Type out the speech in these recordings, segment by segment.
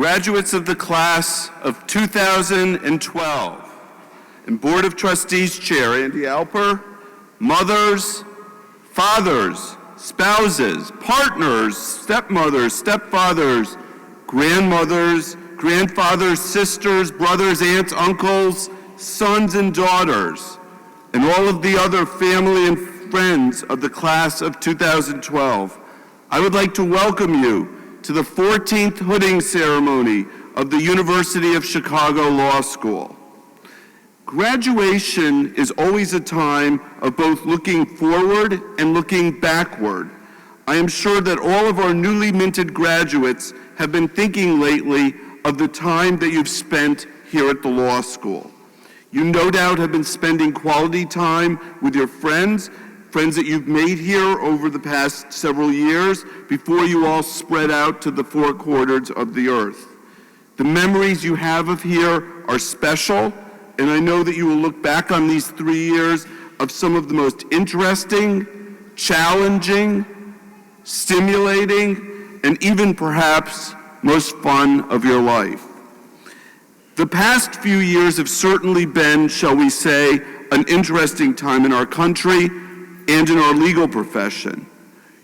Graduates of the class of 2012, and Board of Trustees Chair Andy Alper, mothers, fathers, spouses, partners, stepmothers, stepfathers, grandmothers, grandfathers, sisters, brothers, aunts, uncles, sons and daughters, and all of the other family and friends of the class of 2012. I would like to welcome you to the 14th hooding ceremony of the University of Chicago Law School. Graduation is always a time of both looking forward and looking backward. I am sure that all of our newly minted graduates have been thinking lately of the time that you've spent here at the law school. You no doubt have been spending quality time with your friends that you've made here over the past several years before you all spread out to the four quarters of the earth. The memories you have of here are special, and I know that you will look back on these 3 years of some of the most interesting, challenging, stimulating, and even perhaps most fun of your life. The past few years have certainly been, shall we say, an interesting time in our country and in our legal profession.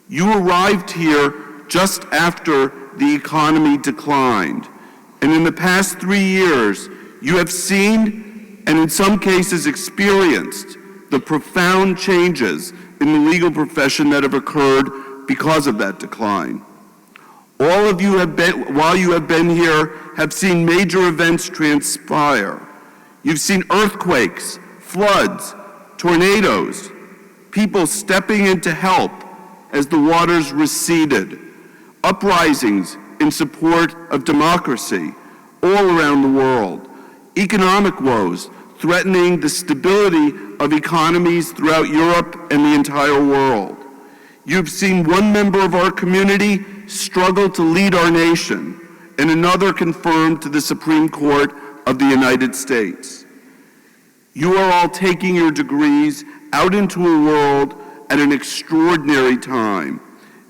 You arrived here just after the economy declined, and in the past 3 years, you have seen, and in some cases experienced, the profound changes in the legal profession that have occurred because of that decline. All of you have been, while you have been here, have seen major events transpire. You've seen earthquakes, floods, tornadoes, people stepping in to help as the waters receded, uprisings in support of democracy all around the world, economic woes threatening the stability of economies throughout Europe and the entire world. You've seen one member of our community struggle to lead our nation, and another confirmed to the Supreme Court of the United States. You are all taking your degrees out into a world at an extraordinary time,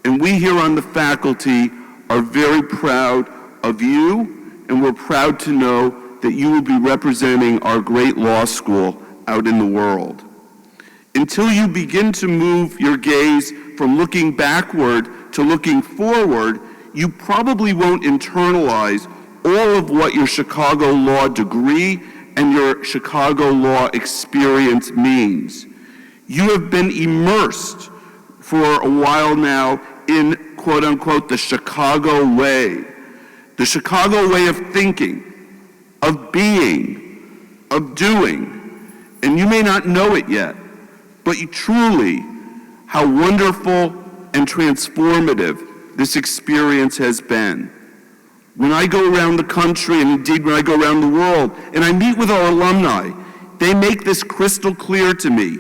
and we here on the faculty are very proud of you, and we're proud to know that you will be representing our great law school out in the world. Until you begin to move your gaze from looking backward to looking forward, you probably won't internalize all of what your Chicago law degree and your Chicago law experience means. You have been immersed for a while now in, quote unquote, the Chicago way of thinking, of being, of doing, and you may not know it yet, but you truly, how wonderful and transformative this experience has been. When I go around the country, and indeed when I go around the world, and I meet with our alumni, they make this crystal clear to me.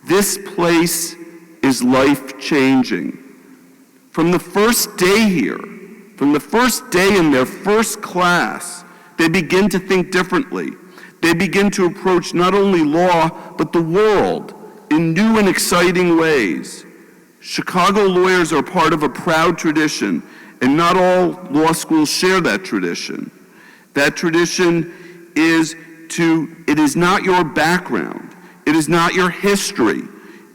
This place is life-changing. From the first day here, from the first day in their first class, they begin to think differently. They begin to approach not only law, but the world in new and exciting ways. Chicago lawyers are part of a proud tradition, and not all law schools share that tradition. That tradition is it is not your background, it is not your history,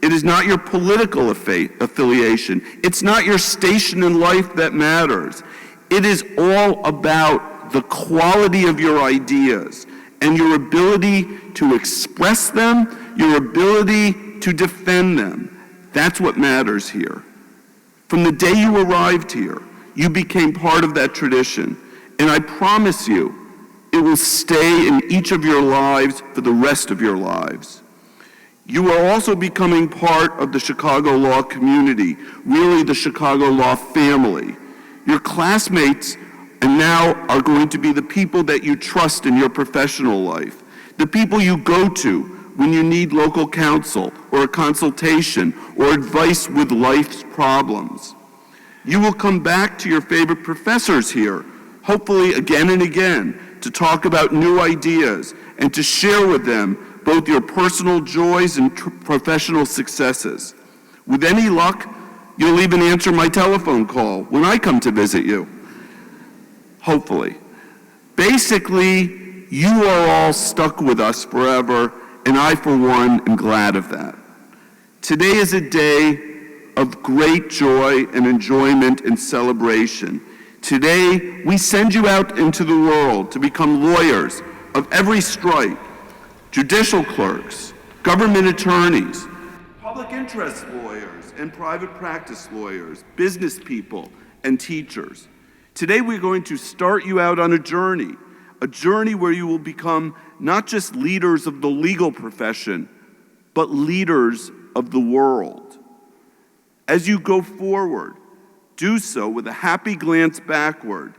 it is not your political affiliation, it's not your station in life that matters. It is all about the quality of your ideas and your ability to express them, your ability to defend them. That's what matters here. From the day you arrived here, you became part of that tradition, and I promise you, it will stay in each of your lives for the rest of your lives. You are also becoming part of the Chicago law community, really the Chicago law family. Your classmates and now are going to be the people that you trust in your professional life, the people you go to when you need local counsel or a consultation or advice with life's problems. You will come back to your favorite professors here, hopefully again and again, to talk about new ideas and to share with them both your personal joys and professional successes. With any luck, you'll even answer my telephone call when I come to visit you. hopefully. Basically, you are all stuck with us forever, and I, for one, am glad of that. Today is a day of great joy and enjoyment and celebration. Today, we send you out into the world to become lawyers of every stripe, judicial clerks, government attorneys, public interest lawyers and private practice lawyers, business people and teachers. Today, we're going to start you out on a journey where you will become not just leaders of the legal profession, but leaders of the world. As you go forward, do so with a happy glance backward.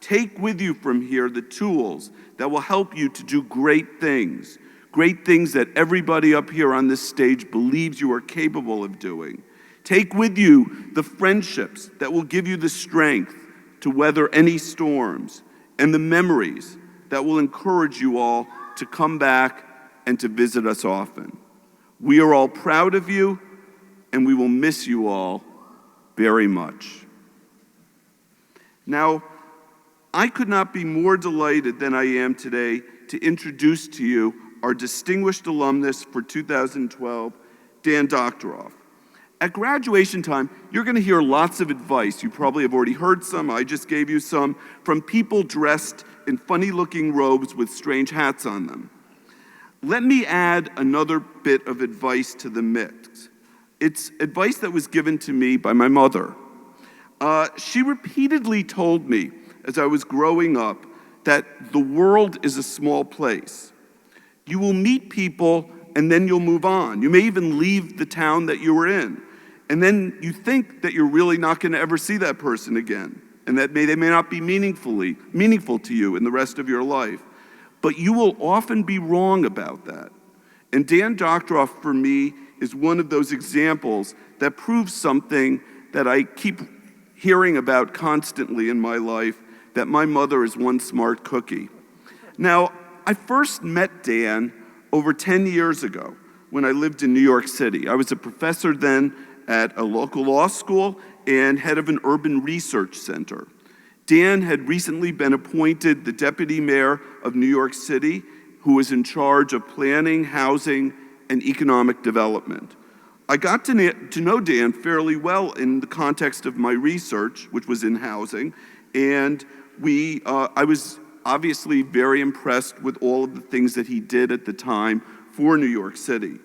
Take with you from here the tools that will help you to do great things that everybody up here on this stage believes you are capable of doing. Take with you the friendships that will give you the strength to weather any storms, and the memories that will encourage you all to come back and to visit us often. We are all proud of you, and we will miss you all very much. Now, I could not be more delighted than I am today to introduce to you our distinguished alumnus for 2012, Dan Doctoroff. At graduation time, you're going to hear lots of advice. You probably have already heard some. I just gave you some from people dressed in funny-looking robes with strange hats on them. Let me add another bit of advice to the mix. It's advice that was given to me by my mother. She repeatedly told me as I was growing up that the world is a small place. You will meet people and then you'll move on. You may even leave the town that you were in. And then you think that you're really not going to ever see that person again, and that they may not be meaningful to you in the rest of your life. But you will often be wrong about that. And Dan Doctoroff, for me, is one of those examples that proves something that I keep hearing about constantly in my life, that my mother is one smart cookie. Now, I first met Dan over 10 years ago when I lived in New York City. I was a professor then at a local law school and head of an urban research center. Dan had recently been appointed the deputy mayor of New York City, who was in charge of planning, housing, and economic development. I got to know Dan fairly well in the context of my research, which was in housing, and I was obviously very impressed with all of the things that he did at the time for New York City.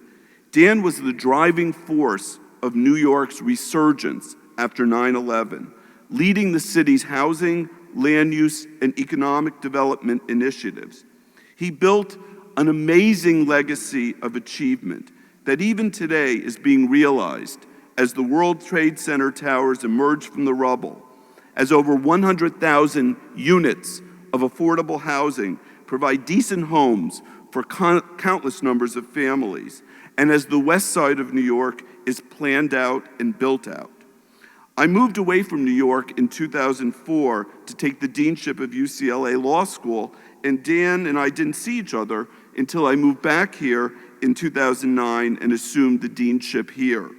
Dan was the driving force of New York's resurgence after 9/11, leading the city's housing, land use, and economic development initiatives. He built an amazing legacy of achievement that even today is being realized as the World Trade Center towers emerge from the rubble, as over 100,000 units of affordable housing provide decent homes for countless numbers of families, and as the west side of New York is planned out and built out. I moved away from New York in 2004 to take the deanship of UCLA Law School, and Dan and I didn't see each other until I moved back here in 2009 and assumed the deanship here.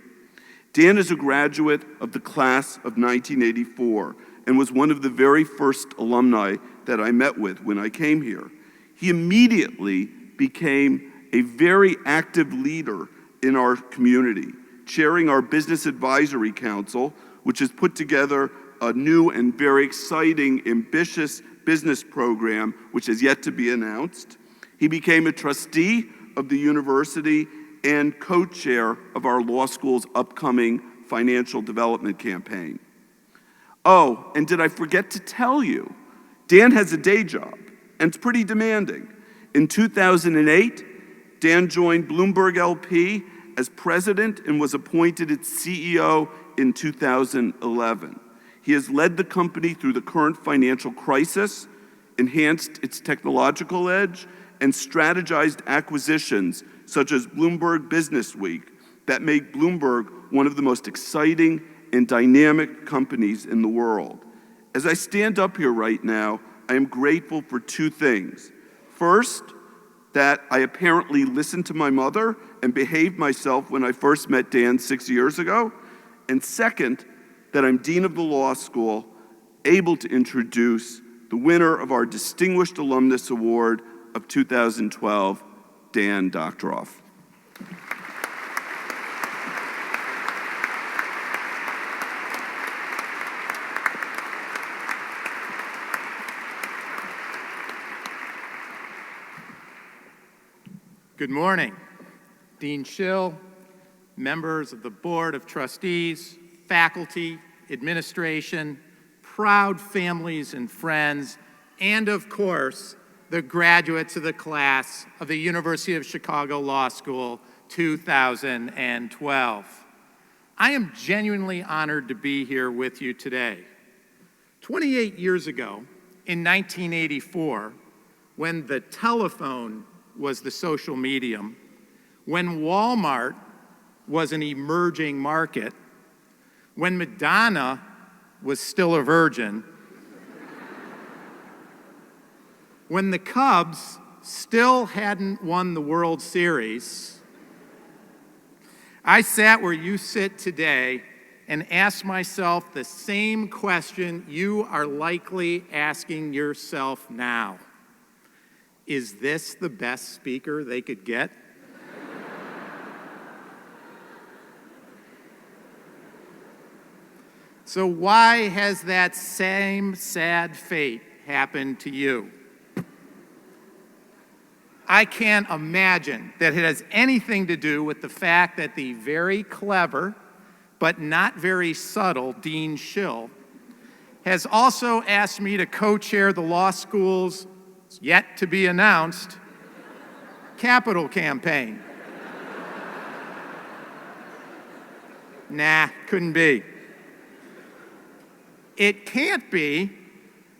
Dan is a graduate of the class of 1984 and was one of the very first alumni that I met with when I came here. He immediately became a very active leader in our community, chairing our Business Advisory Council, which has put together a new and very exciting, ambitious business program, which is yet to be announced. He became a trustee of the university and co-chair of our law school's upcoming financial development campaign. Oh, and did I forget to tell you, Dan has a day job, and it's pretty demanding. In 2008, Dan joined Bloomberg LP as president and was appointed its CEO in 2011. He has led the company through the current financial crisis, enhanced its technological edge, and strategized acquisitions such as Bloomberg Business Week that make Bloomberg one of the most exciting and dynamic companies in the world. As I stand up here right now, I am grateful for two things. First, that I apparently listened to my mother and behaved myself when I first met Dan 6 years ago. And second, that I'm dean of the law school, able to introduce the winner of our Distinguished Alumnus Award of 2012, Dan Doctoroff. Good morning, Dean Schill, members of the Board of Trustees, faculty, administration, proud families and friends, and of course, the graduates of the class of the University of Chicago Law School 2012. I am genuinely honored to be here with you today. 28 years ago, in 1984, when the telephone was the social medium, when Walmart was an emerging market, when Madonna was still a virgin, when the Cubs still hadn't won the World Series, I sat where you sit today and asked myself the same question you are likely asking yourself now. Is this the best speaker they could get? So why has that same sad fate happened to you? I can't imagine that it has anything to do with the fact that the very clever, but not very subtle Dean Schill has also asked me to co-chair the law school's yet to be announced capital campaign. Nah, couldn't be. It can't be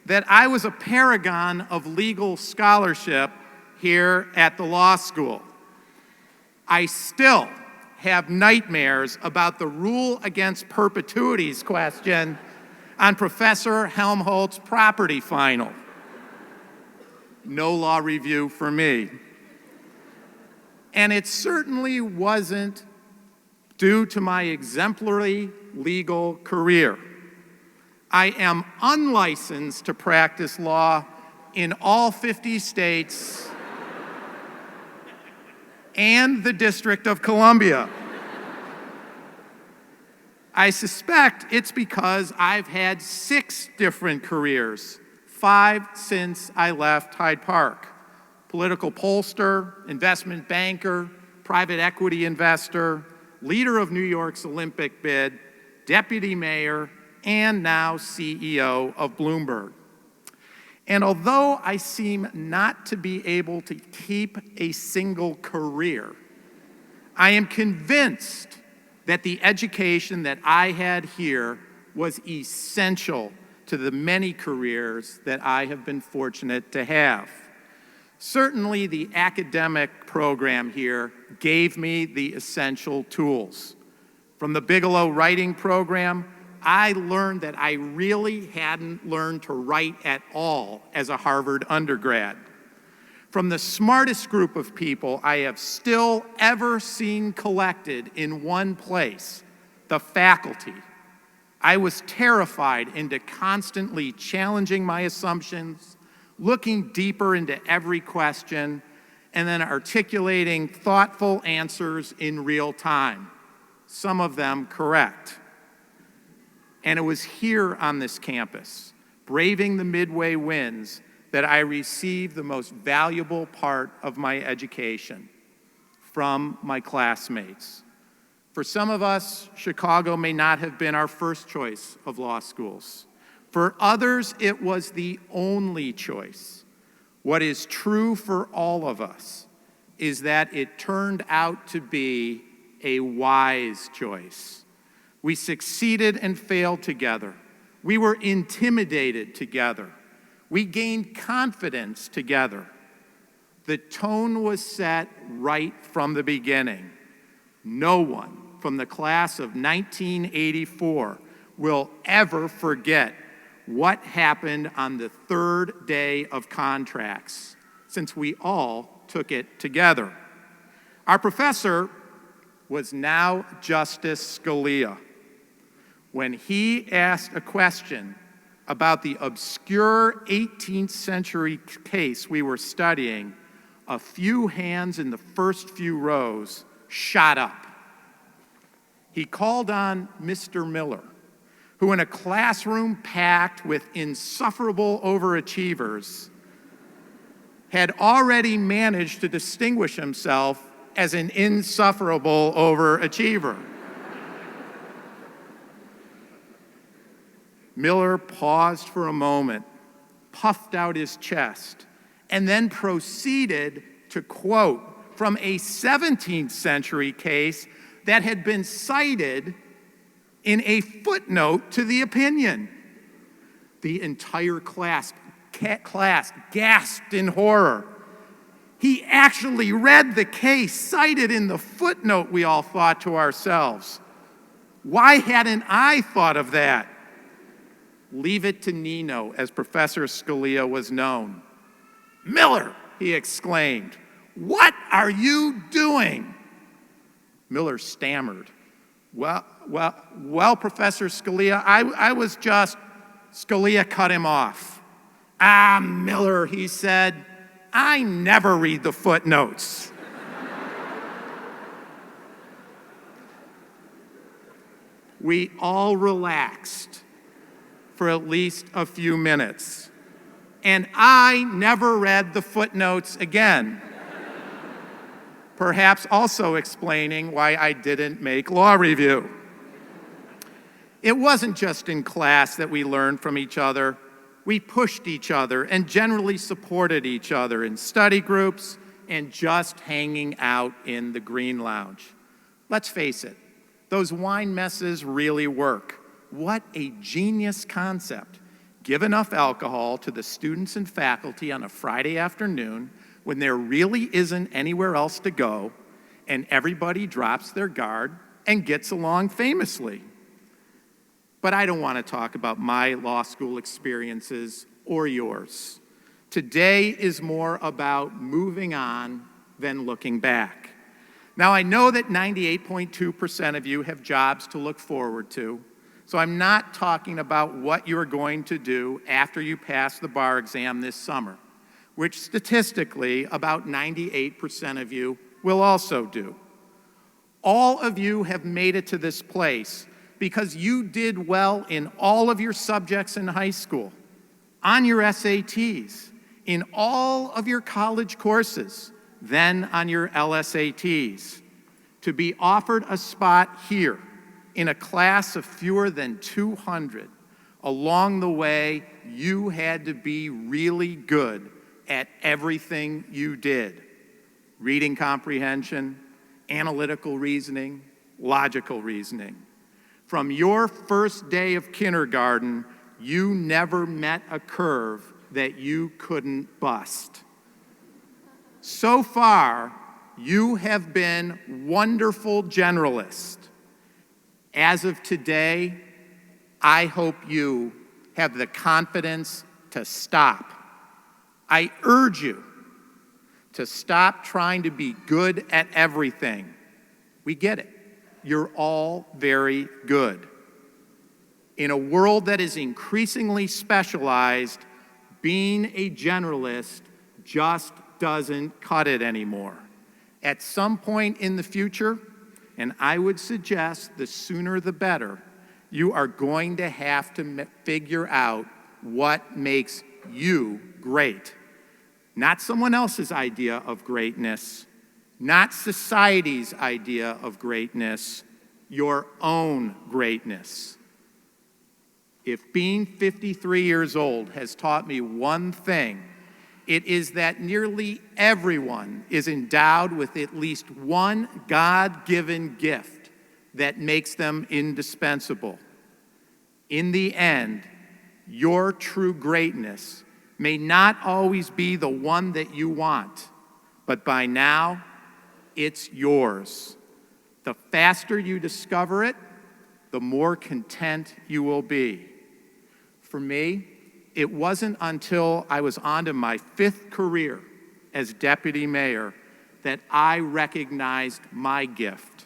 that I was a paragon of legal scholarship here at the law school. I still have nightmares about the rule against perpetuities question on Professor Helmholtz's property final. No law review for me. And it certainly wasn't due to my exemplary legal career. I am unlicensed to practice law in all 50 states and the District of Columbia. I suspect it's because I've had 6 different careers, 5 since I left Hyde Park. Political pollster, investment banker, private equity investor, leader of New York's Olympic bid, deputy mayor, and now CEO of Bloomberg. And although I seem not to be able to keep a single career, I am convinced that the education that I had here was essential to the many careers that I have been fortunate to have. Certainly, the academic program here gave me the essential tools. From the Bigelow writing program, I learned that I really hadn't learned to write at all as a Harvard undergrad. From the smartest group of people I have still ever seen collected in one place, the faculty, I was terrified into constantly challenging my assumptions, looking deeper into every question, and then articulating thoughtful answers in real time, some of them correct. And it was here on this campus, braving the midway winds, that I received the most valuable part of my education from my classmates. For some of us, Chicago may not have been our first choice of law schools. For others, it was the only choice. What is true for all of us is that it turned out to be a wise choice. We succeeded and failed together. We were intimidated together. We gained confidence together. The tone was set right from the beginning. No one from the class of 1984 will ever forget what happened on the 3rd day of contracts, since we all took it together. Our professor was now Justice Scalia. When he asked a question about the obscure 18th century case we were studying, a few hands in the first few rows shot up. He called on Mr. Miller, who in a classroom packed with insufferable overachievers had already managed to distinguish himself as an insufferable overachiever. Miller paused for a moment, puffed out his chest, and then proceeded to quote from a 17th century case that had been cited in a footnote to the opinion. The entire class gasped in horror. He actually read the case cited in the footnote, we all thought to ourselves. Why hadn't I thought of that? Leave it to Nino, as Professor Scalia was known. Miller, he exclaimed, what are you doing? Miller stammered. Well, Professor Scalia, I was just, Scalia cut him off. Ah, Miller, he said, I never read the footnotes. We all relaxed for at least a few minutes, and I never read the footnotes again. Perhaps also explaining why I didn't make law review. It wasn't just in class that we learned from each other. We pushed each other and generally supported each other in study groups and just hanging out in the Green Lounge. Let's face it, those wine messes really work. What a genius concept. Give enough alcohol to the students and faculty on a Friday afternoon when there really isn't anywhere else to go, and everybody drops their guard and gets along famously. But I don't want to talk about my law school experiences or yours. Today is more about moving on than looking back. Now, I know that 98.2% of you have jobs to look forward to, so I'm not talking about what you're going to do after you pass the bar exam this summer, which statistically about 98% of you will also do. All of you have made it to this place because you did well in all of your subjects in high school, on your SATs, in all of your college courses, then on your LSATs. To be offered a spot here in a class of fewer than 200, along the way, you had to be really good at everything you did. Reading comprehension, analytical reasoning, logical reasoning. From your first day of kindergarten, you never met a curve that you couldn't bust. So far, you have been wonderful generalists. As of today, I hope you have the confidence to stop. I urge you to stop trying to be good at everything. We get it. You're all very good. In a world that is increasingly specialized, being a generalist just doesn't cut it anymore. At some point in the future, and I would suggest the sooner the better, you are going to have to figure out what makes you great. Not someone else's idea of greatness, not society's idea of greatness, your own greatness. If being 53 years old has taught me one thing, it is that nearly everyone is endowed with at least one God-given gift that makes them indispensable. In the end, your true greatness may not always be the one that you want, but by now, it's yours. The faster you discover it, the more content you will be. For me, it wasn't until I was onto my 5th career as deputy mayor that I recognized my gift.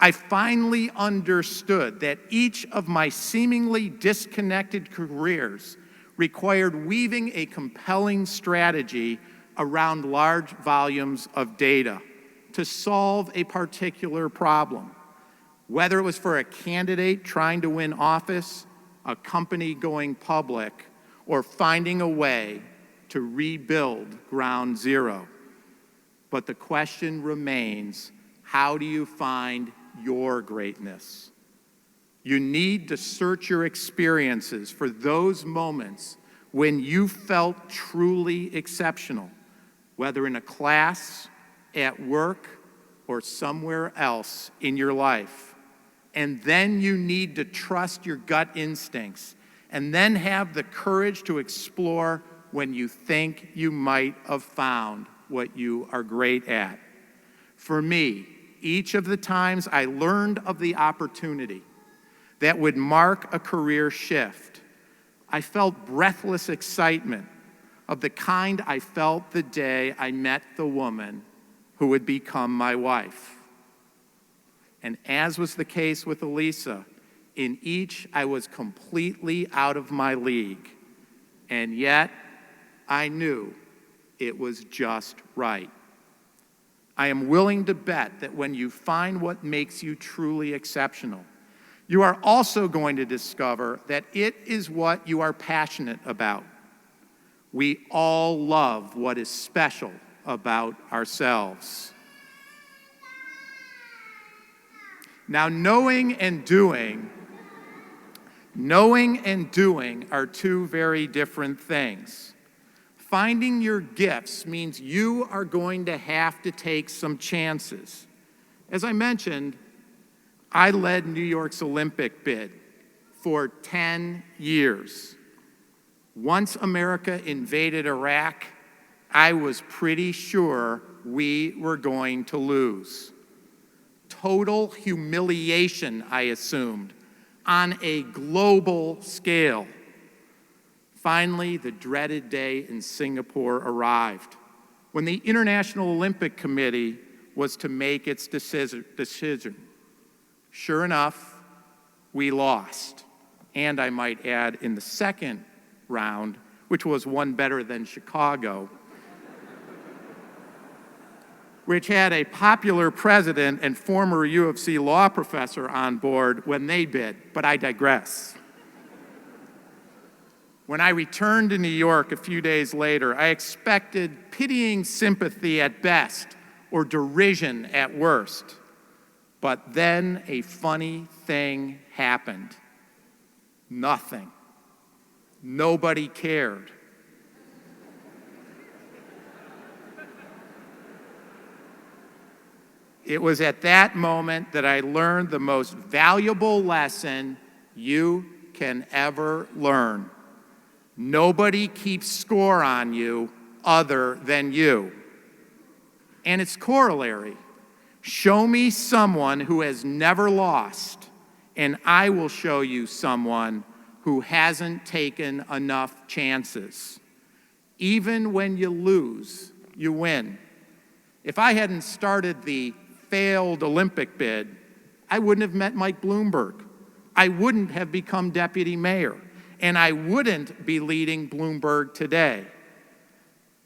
I finally understood that each of my seemingly disconnected careers required weaving a compelling strategy around large volumes of data to solve a particular problem. Whether it was for a candidate trying to win office, a company going public, or finding a way to rebuild ground zero. But the question remains, how do you find your greatness? You need to search your experiences for those moments when you felt truly exceptional, whether in a class, at work, or somewhere else in your life. And then you need to trust your gut instincts, and then have the courage to explore when you think you might have found what you are great at. For me, each of the times I learned of the opportunity that would mark a career shift, I felt breathless excitement of the kind I felt the day I met the woman who would become my wife. And as was the case with Elisa, in each I was completely out of my league. And yet, I knew it was just right. I am willing to bet that when you find what makes you truly exceptional, you are also going to discover that it is what you are passionate about. We all love what is special about ourselves. Now, knowing and doing are two very different things. Finding your gifts means you are going to have to take some chances. As I mentioned, I led New York's Olympic bid for 10 years. Once America invaded Iraq, I was pretty sure we were going to lose. Total humiliation, I assumed, on a global scale. Finally, the dreaded day in Singapore arrived, when the International Olympic Committee was to make its decision. Sure enough, we lost. And I might add, in the second round, which was one better than Chicago, which had a popular president and former UFC law professor on board when they bid, but I digress. When I returned to New York a few days later, I expected pitying sympathy at best or derision at worst. But then a funny thing happened. Nothing. Nobody cared. It was at that moment that I learned the most valuable lesson you can ever learn. Nobody keeps score on you other than you. And its corollary, show me someone who has never lost, and I will show you someone who hasn't taken enough chances. Even when you lose, you win. If I hadn't started the failed Olympic bid, I wouldn't have met Mike Bloomberg. I wouldn't have become deputy mayor, and I wouldn't be leading Bloomberg today.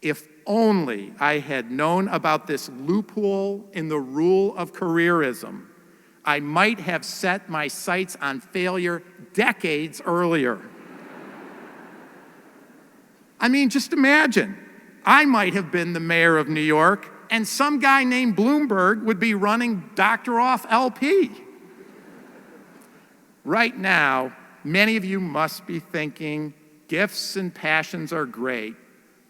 If only I had known about this loophole in the rule of careerism, I might have set my sights on failure decades earlier. I mean, just imagine, I might have been the mayor of New York, and some guy named Bloomberg would be running Doctoroff LP. Right now, many of you must be thinking, gifts and passions are great,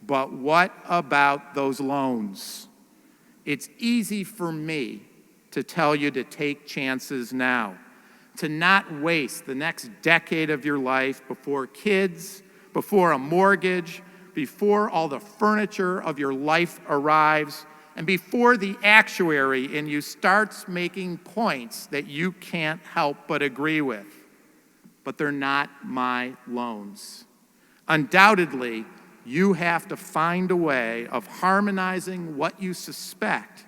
but what about those loans? It's easy for me to tell you to take chances now, to not waste the next decade of your life before kids, before a mortgage, before all the furniture of your life arrives, and before the actuary in you starts making points that you can't help but agree with. But they're not my loans. Undoubtedly, you have to find a way of harmonizing what you suspect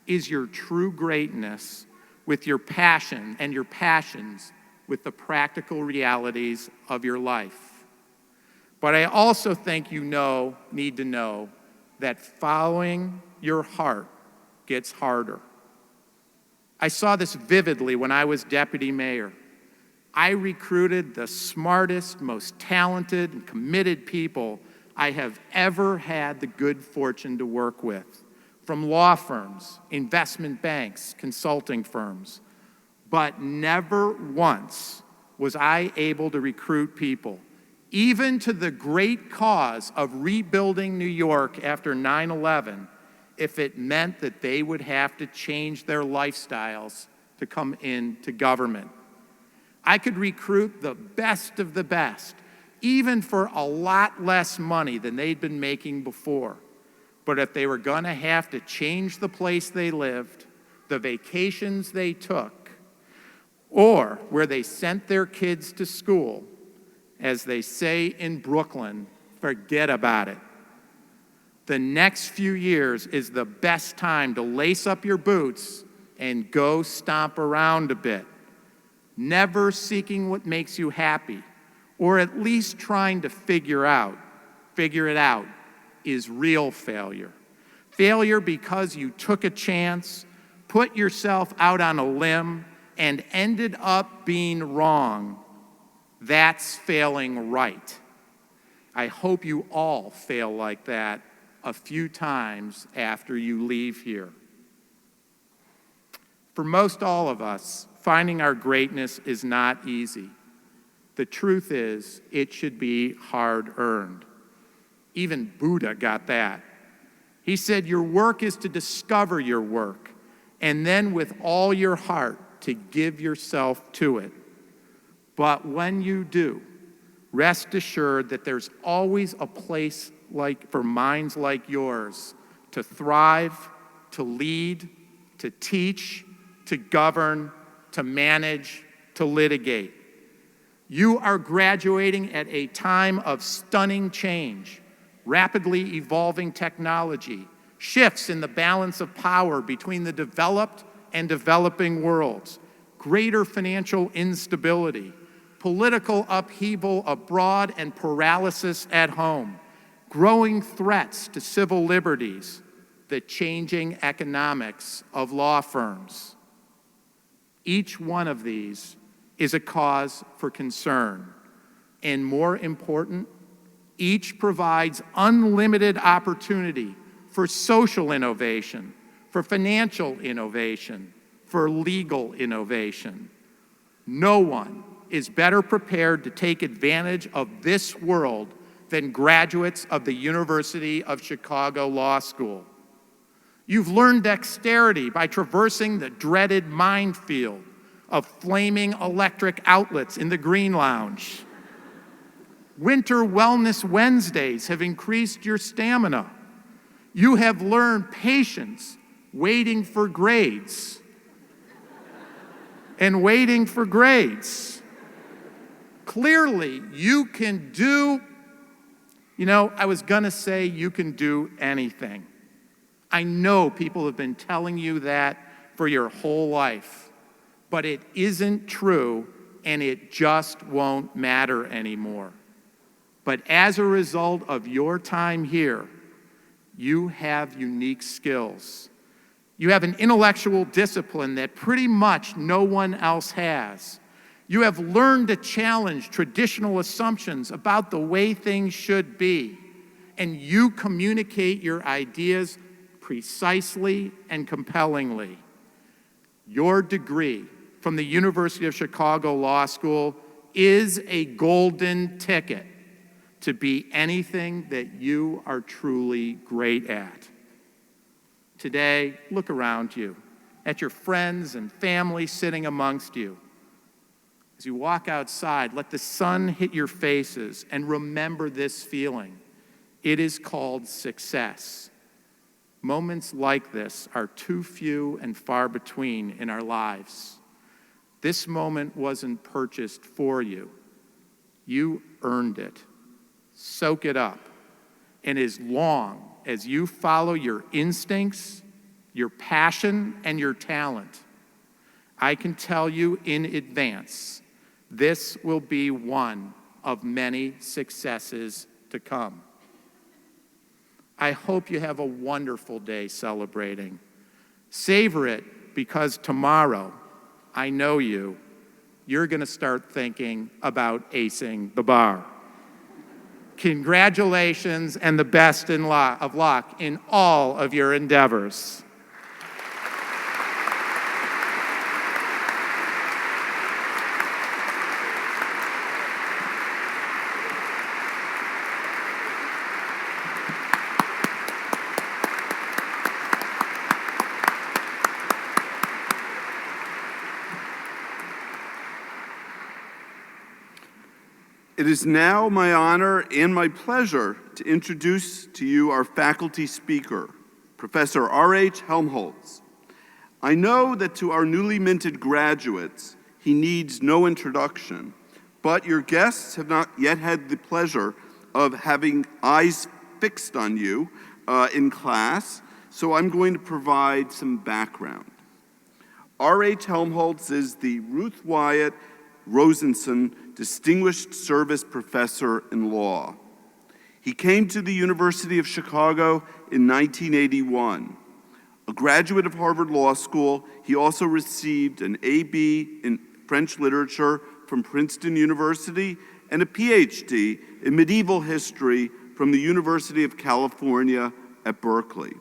is your true greatness with your passion and your passions with the practical realities of your life. But I also think you need to know that following your heart gets harder. I saw this vividly when I was deputy mayor. I recruited the smartest, most talented, and committed people I have ever had the good fortune to work with, from law firms, investment banks, consulting firms. But never once was I able to recruit people, even to the great cause of rebuilding New York after 9/11, if it meant that they would have to change their lifestyles to come into government. I could recruit the best of the best, even for a lot less money than they'd been making before. But if they were going to have to change the place they lived, the vacations they took, or where they sent their kids to school, as they say in Brooklyn, forget about it. The next few years is the best time to lace up your boots and go stomp around a bit, never seeking what makes you happy, or at least trying to figure it out, is real failure. Failure because you took a chance, put yourself out on a limb, and ended up being wrong. That's failing right. I hope you all fail like that a few times after you leave here. For most all of us, finding our greatness is not easy. The truth is, it should be hard-earned. Even Buddha got that. He said, your work is to discover your work, and then with all your heart to give yourself to it. But when you do, rest assured that there's always a place for minds like yours to thrive, to lead, to teach, to govern, to manage, to litigate. You are graduating at a time of stunning change, rapidly evolving technology, shifts in the balance of power between the developed and developing worlds, greater financial instability, political upheaval abroad and paralysis at home, growing threats to civil liberties, the changing economics of law firms. Each one of these is a cause for concern, and more important, each provides unlimited opportunity for social innovation, for financial innovation, for legal innovation. No one is better prepared to take advantage of this world than graduates of the University of Chicago Law School. You've learned dexterity by traversing the dreaded minefield of flaming electric outlets in the Green Lounge. Winter Wellness Wednesdays have increased your stamina. You have learned patience waiting for grades and waiting for grades. Clearly, you can do, I was going to say you can do anything. I know people have been telling you that for your whole life, but it isn't true, and it just won't matter anymore. But as a result of your time here, you have unique skills. You have an intellectual discipline that pretty much no one else has. You have learned to challenge traditional assumptions about the way things should be, and you communicate your ideas precisely and compellingly. Your degree from the University of Chicago Law School is a golden ticket to be anything that you are truly great at. Today, look around you, at your friends and family sitting amongst you. As you walk outside, let the sun hit your faces and remember this feeling. It is called success. Moments like this are too few and far between in our lives. This moment wasn't purchased for you. You earned it. Soak it up. And as long as you follow your instincts, your passion, and your talent, I can tell you in advance, this will be one of many successes to come. I hope you have a wonderful day celebrating. Savor it, because tomorrow, I know you're going to start thinking about acing the bar. Congratulations and the best of luck in all of your endeavors. It is now my honor and my pleasure to introduce to you our faculty speaker, Professor R.H. Helmholz. I know that to our newly minted graduates, he needs no introduction, but your guests have not yet had the pleasure of having eyes fixed on you in class, so I'm going to provide some background. R.H. Helmholz is the Ruth Wyatt Rosenson Distinguished Service Professor in Law. He came to the University of Chicago in 1981. A graduate of Harvard Law School, he also received an A.B. in French literature from Princeton University and a Ph.D. in medieval history from the University of California at Berkeley.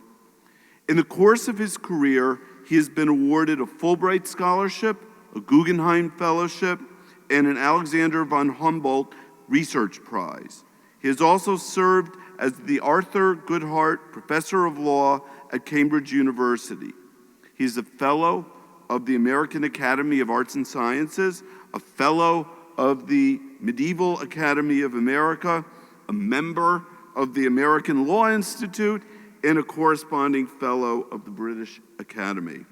In the course of his career, he has been awarded a Fulbright Scholarship, a Guggenheim Fellowship, and an Alexander von Humboldt Research Prize. He has also served as the Arthur Goodhart Professor of Law at Cambridge University. He is a Fellow of the American Academy of Arts and Sciences, a Fellow of the Medieval Academy of America, a member of the American Law Institute, and a corresponding Fellow of the British Academy.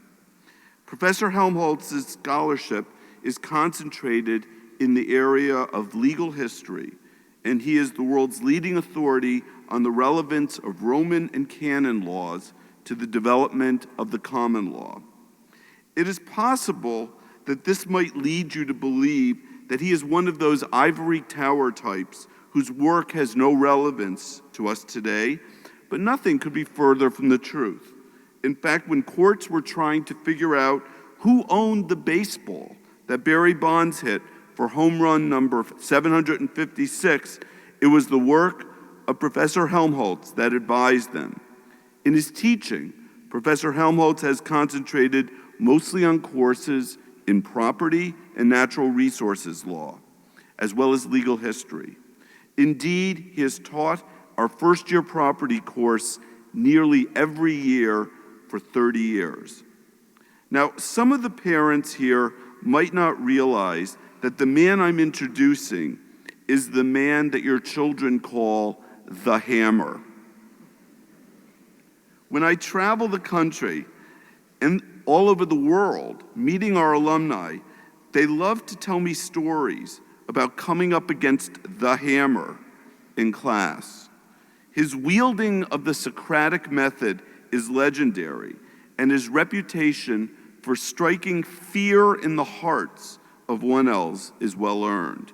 Professor Helmholtz's scholarship is concentrated in the area of legal history, and he is the world's leading authority on the relevance of Roman and canon laws to the development of the common law. It is possible that this might lead you to believe that he is one of those ivory tower types whose work has no relevance to us today, but nothing could be further from the truth. In fact, when courts were trying to figure out who owned the baseball that Barry Bonds hit for home run number 756, it was the work of Professor Helmholtz that advised them. In his teaching, Professor Helmholtz has concentrated mostly on courses in property and natural resources law, as well as legal history. Indeed, he has taught our first-year property course nearly every year for 30 years. Now, some of the parents here might not realize that the man I'm introducing is the man that your children call the Hammer. When I travel the country and all over the world, meeting our alumni, they love to tell me stories about coming up against the Hammer in class. His wielding of the Socratic method is legendary, and his reputation for striking fear in the hearts of one else is well earned.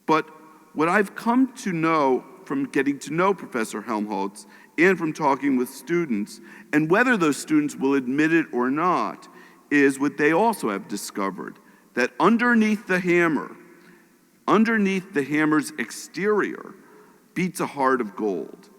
But what I've come to know from getting to know Professor Helmholtz and from talking with students, and whether those students will admit it or not, is what they also have discovered, that underneath the hammer's exterior beats a heart of gold.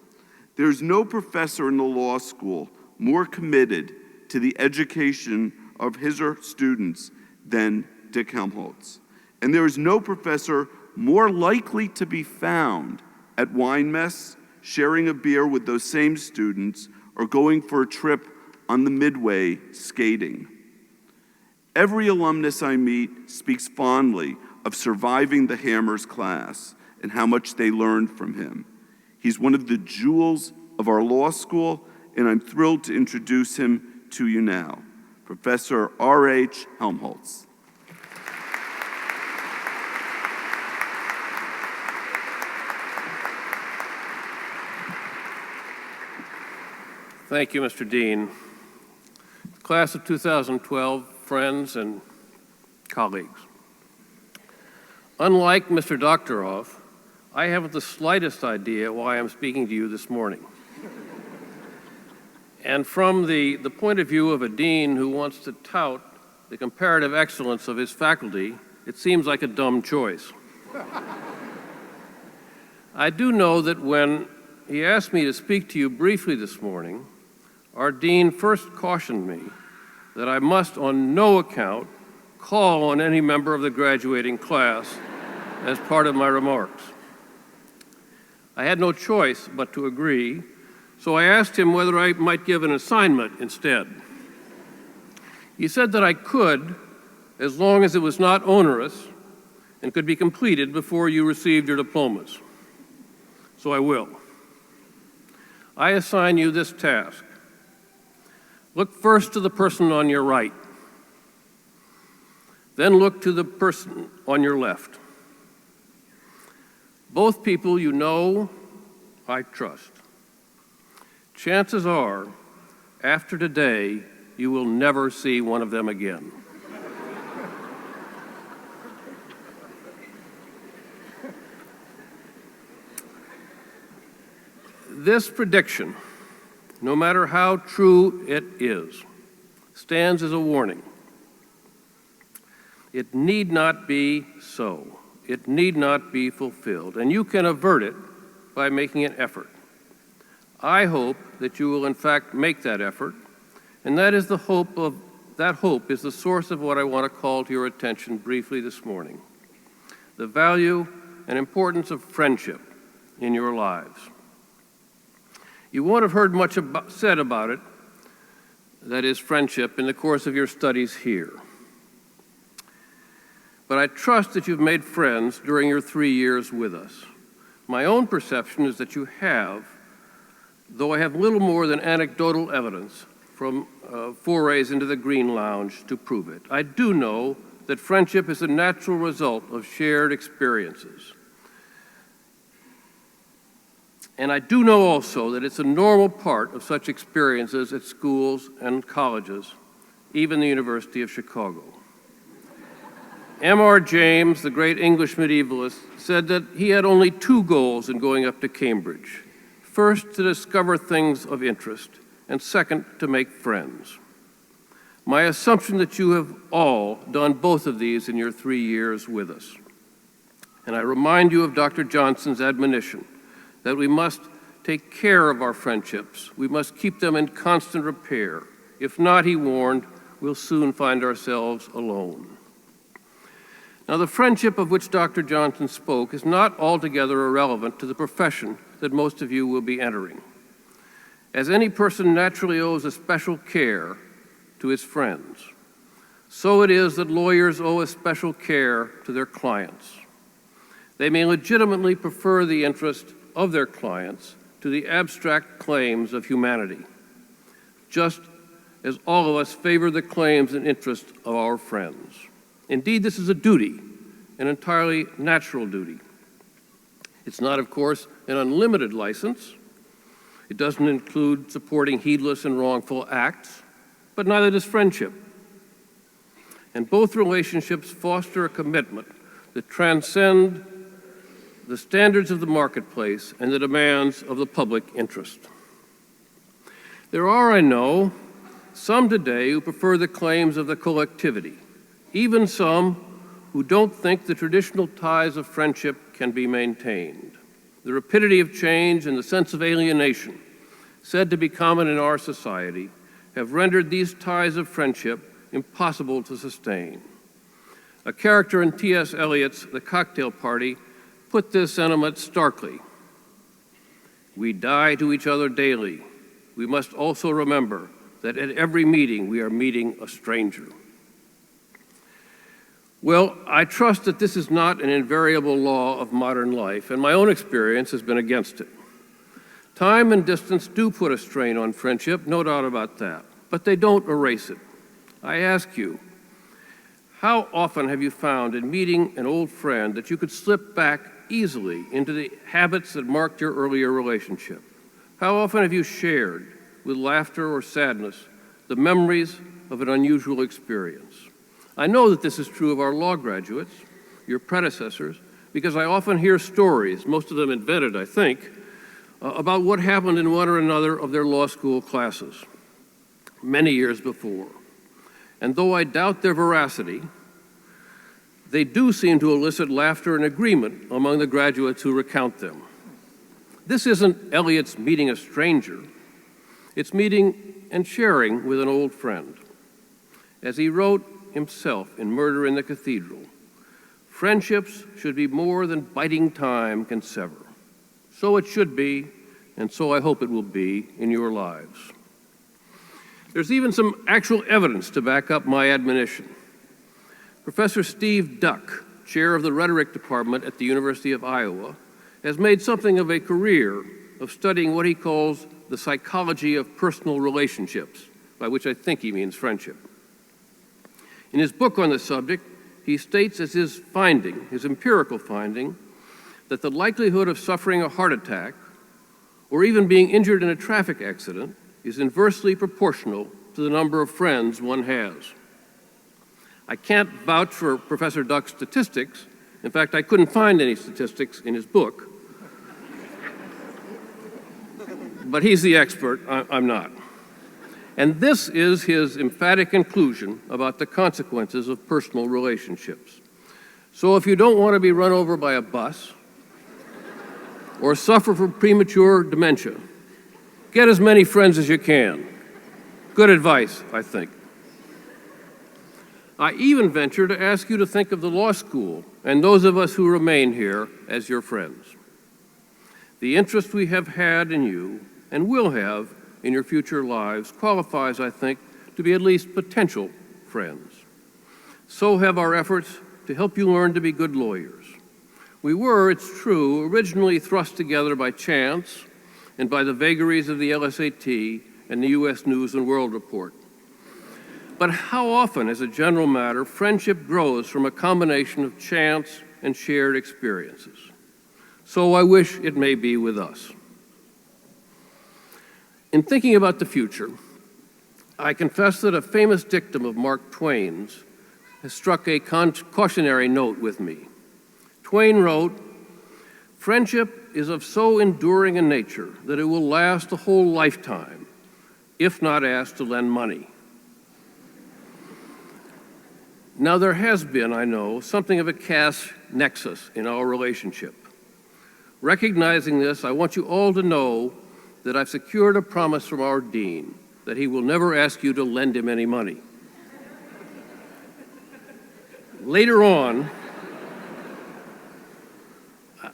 There's no professor in the law school more committed to the education of his or students than Dick Helmholtz. And there is no professor more likely to be found at wine mess, sharing a beer with those same students, or going for a trip on the Midway skating. Every alumnus I meet speaks fondly of surviving the Hammer's class and how much they learned from him. He's one of the jewels of our law school, and I'm thrilled to introduce him to you now, Professor R.H. Helmholtz. Thank you, Mr. Dean. Class of 2012 friends and colleagues. Unlike Mr. Doctoroff, I haven't the slightest idea why I'm speaking to you this morning. And from the point of view of a dean who wants to tout the comparative excellence of his faculty, it seems like a dumb choice. I do know that when he asked me to speak to you briefly this morning, our dean first cautioned me that I must on no account call on any member of the graduating class as part of my remarks. I had no choice but to agree, so I asked him whether I might give an assignment instead. He said that I could, as long as it was not onerous and could be completed before you received your diplomas. So I will. I assign you this task. Look first to the person on your right. Then look to the person on your left. Both people you know, I trust. Chances are, after today, you will never see one of them again. This prediction, no matter how true it is, stands as a warning. It need not be so. It need not be fulfilled, and you can avert it by making an effort. I hope that you will in fact make that effort, and that hope is the source of what I want to call to your attention briefly this morning: the value and importance of friendship in your lives. You won't have heard much said about it, that is friendship, in the course of your studies here. But I trust that you've made friends during your 3 years with us. My own perception is that you have, though I have little more than anecdotal evidence from forays into the Green Lounge to prove it. I do know that friendship is a natural result of shared experiences. And I do know also that it's a normal part of such experiences at schools and colleges, even the University of Chicago. M.R. James, the great English medievalist, said that he had only 2 goals in going up to Cambridge. First, to discover things of interest, and second, to make friends. My assumption that you have all done both of these in your 3 years with us. And I remind you of Dr. Johnson's admonition that we must take care of our friendships. We must keep them in constant repair. If not, he warned, we'll soon find ourselves alone. Now, the friendship of which Dr. Johnson spoke is not altogether irrelevant to the profession that most of you will be entering. As any person naturally owes a special care to his friends, so it is that lawyers owe a special care to their clients. They may legitimately prefer the interest of their clients to the abstract claims of humanity, just as all of us favor the claims and interests of our friends. Indeed, this is a duty, an entirely natural duty. It's not, of course, an unlimited license. It doesn't include supporting heedless and wrongful acts, but neither does friendship. And both relationships foster a commitment that transcend the standards of the marketplace and the demands of the public interest. There are, I know, some today who prefer the claims of the collectivity, even some who don't think the traditional ties of friendship can be maintained. The rapidity of change and the sense of alienation, said to be common in our society, have rendered these ties of friendship impossible to sustain. A character in T.S. Eliot's The Cocktail Party put this sentiment starkly. We die to each other daily. We must also remember that at every meeting we are meeting a stranger. Well, I trust that this is not an invariable law of modern life, and my own experience has been against it. Time and distance do put a strain on friendship, no doubt about that, but they don't erase it. I ask you, how often have you found in meeting an old friend that you could slip back easily into the habits that marked your earlier relationship? How often have you shared, with laughter or sadness, the memories of an unusual experience. I know that this is true of our law graduates, your predecessors, because I often hear stories, most of them invented, I think, about what happened in one or another of their law school classes many years before. And though I doubt their veracity, they do seem to elicit laughter and agreement among the graduates who recount them. This isn't Eliot's meeting a stranger. It's meeting and sharing with an old friend. As he wrote himself in Murder in the Cathedral, friendships should be more than biting time can sever. So it should be, and so I hope it will be in your lives. There's even some actual evidence to back up my admonition. Professor Steve Duck, chair of the rhetoric department at the University of Iowa, has made something of a career of studying what he calls the psychology of personal relationships, by which I think he means friendship. In his book on the subject, he states as his finding, his empirical finding, that the likelihood of suffering a heart attack or even being injured in a traffic accident is inversely proportional to the number of friends one has. I can't vouch for Professor Duck's statistics. In fact, I couldn't find any statistics in his book. But he's the expert, I'm not. And this is his emphatic conclusion about the consequences of personal relationships. So if you don't want to be run over by a bus or suffer from premature dementia, get as many friends as you can. Good advice, I think. I even venture to ask you to think of the law school and those of us who remain here as your friends. The interest we have had in you and will have in your future lives qualifies, I think, to be at least potential friends. So have our efforts to help you learn to be good lawyers. We were, it's true, originally thrust together by chance and by the vagaries of the LSAT and the U.S. News and World Report. But how often, as a general matter, friendship grows from a combination of chance and shared experiences. So I wish it may be with us. In thinking about the future, I confess that a famous dictum of Mark Twain's has struck a cautionary note with me. Twain wrote, "Friendship is of so enduring a nature that it will last a whole lifetime, if not asked to lend money." Now, there has been, I know, something of a caste nexus in our relationship. Recognizing this, I want you all to know that I've secured a promise from our dean that he will never ask you to lend him any money. Later on,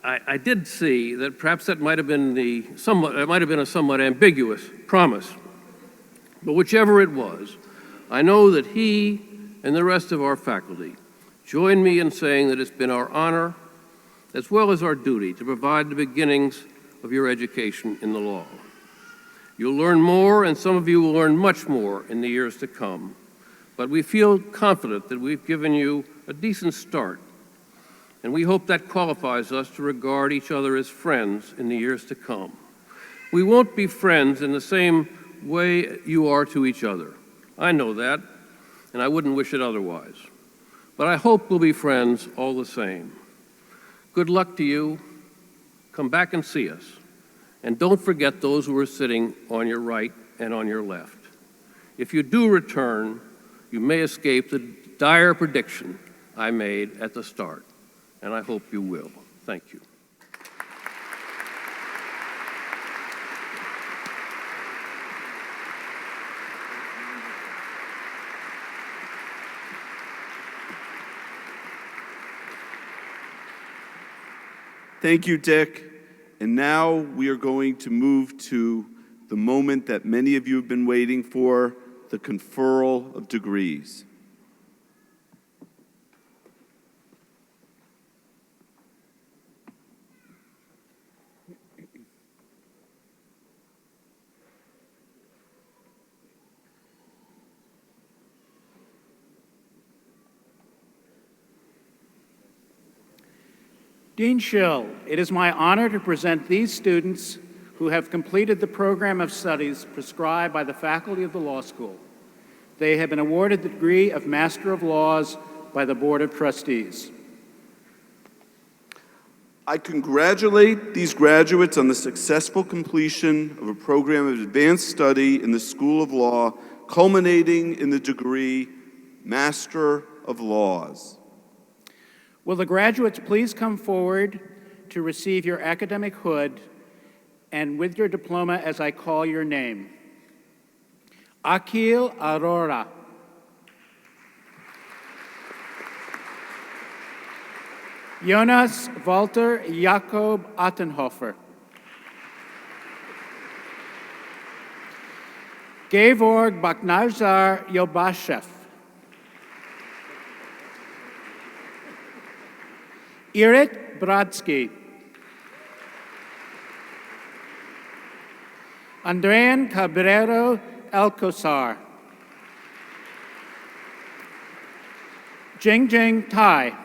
I did see that perhaps that might have been a somewhat ambiguous promise. But whichever it was, I know that he and the rest of our faculty join me in saying that it's been our honor as well as our duty to provide the beginnings of your education in the law. You'll learn more, and some of you will learn much more in the years to come, but we feel confident that we've given you a decent start, and we hope that qualifies us to regard each other as friends in the years to come. We won't be friends in the same way you are to each other. I know that, and I wouldn't wish it otherwise. But I hope we'll be friends all the same. Good luck to you. Come back and see us. And don't forget those who are sitting on your right and on your left. If you do return, you may escape the dire prediction I made at the start, and I hope you will. Thank you. Thank you, Dick. And now we are going to move to the moment that many of you have been waiting for, the conferral of degrees. Dean Schill, it is my honor to present these students who have completed the program of studies prescribed by the faculty of the law school. They have been awarded the degree of Master of Laws by the Board of Trustees. I congratulate these graduates on the successful completion of a program of advanced study in the School of Law, culminating in the degree Master of Laws. Will the graduates please come forward to receive your academic hood and with your diploma as I call your name? Akil Aurora. Jonas Walter Jakob Attenhofer. Gevorg Baknazar Yobashev. Irit Bradsky. Andrean Cabrero Alcosar. Jingjing Tai.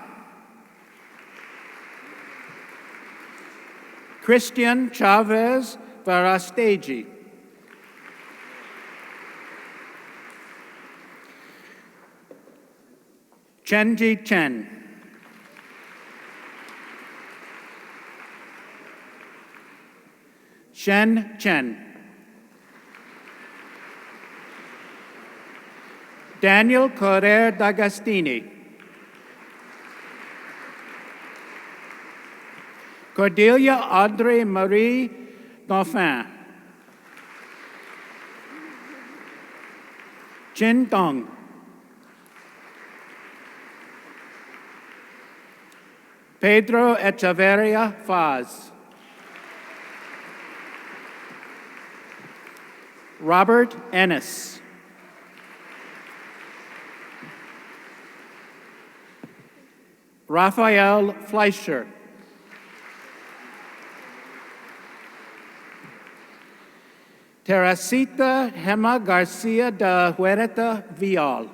Christian Chavez Varasteji. Chenji Chen. Shen Chen. Daniel Correr D'Agostini. Cordelia Audrey Marie Dauphin. Chin Dong. Pedro Echeverria Faz. Robert Ennis. Raphael Fleischer. Teresita Gema Garcia de Huerta Vial.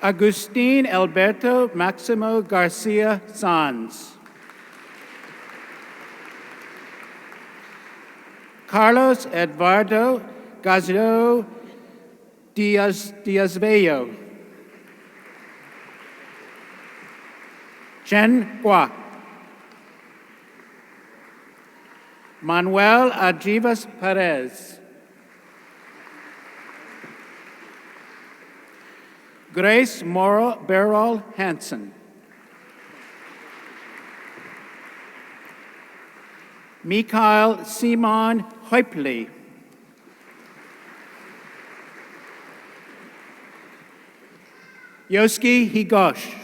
Agustin Alberto Maximo Garcia Sanz. Carlos Eduardo Gazio Diaz-Bello. Chen Gua. Manuel Ajivas Perez. Grace Moro Beryl Hansen. Mikhail Simon Heupley. Yoski Higosh.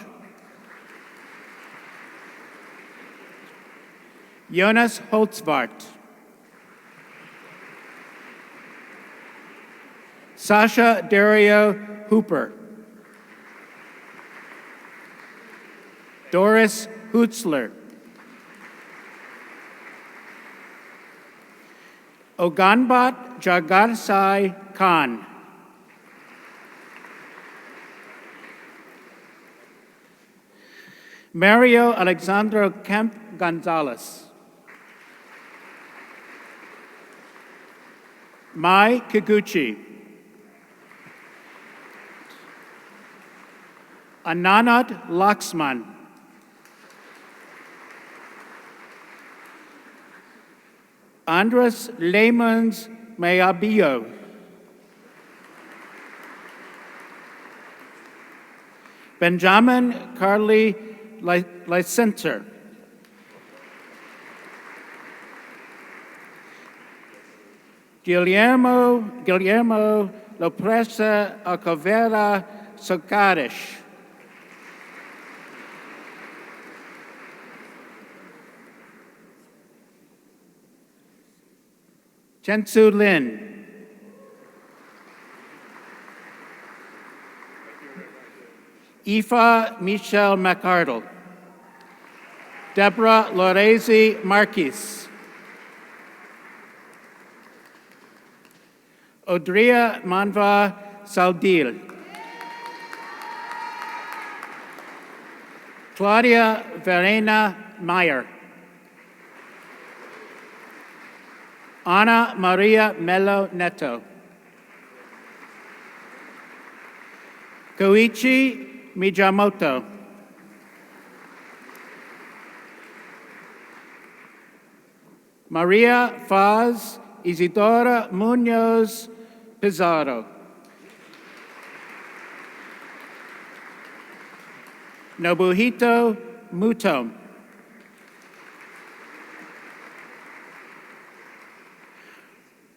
Jonas Holtzwart. Sasha Dario Hooper. Doris Hutzler. Oganbat Jagarsai Khan. Mario Alexandro Kemp Gonzalez. Mai Kikuchi. Ananat Laxman. Andres Lemons Mayabio. Benjamin Carly Licenter. Guillermo Lopresa Alcovera Socarish. Chensu Lin. Aoife Michelle McArdle. Deborah Lorezi Marquis. Odria Manva Saldil. Claudia Verena Meyer. Ana Maria Melo Neto. Koichi Miyamoto. Maria Faz Isidora Munoz Pizarro. Nobuhito Muto.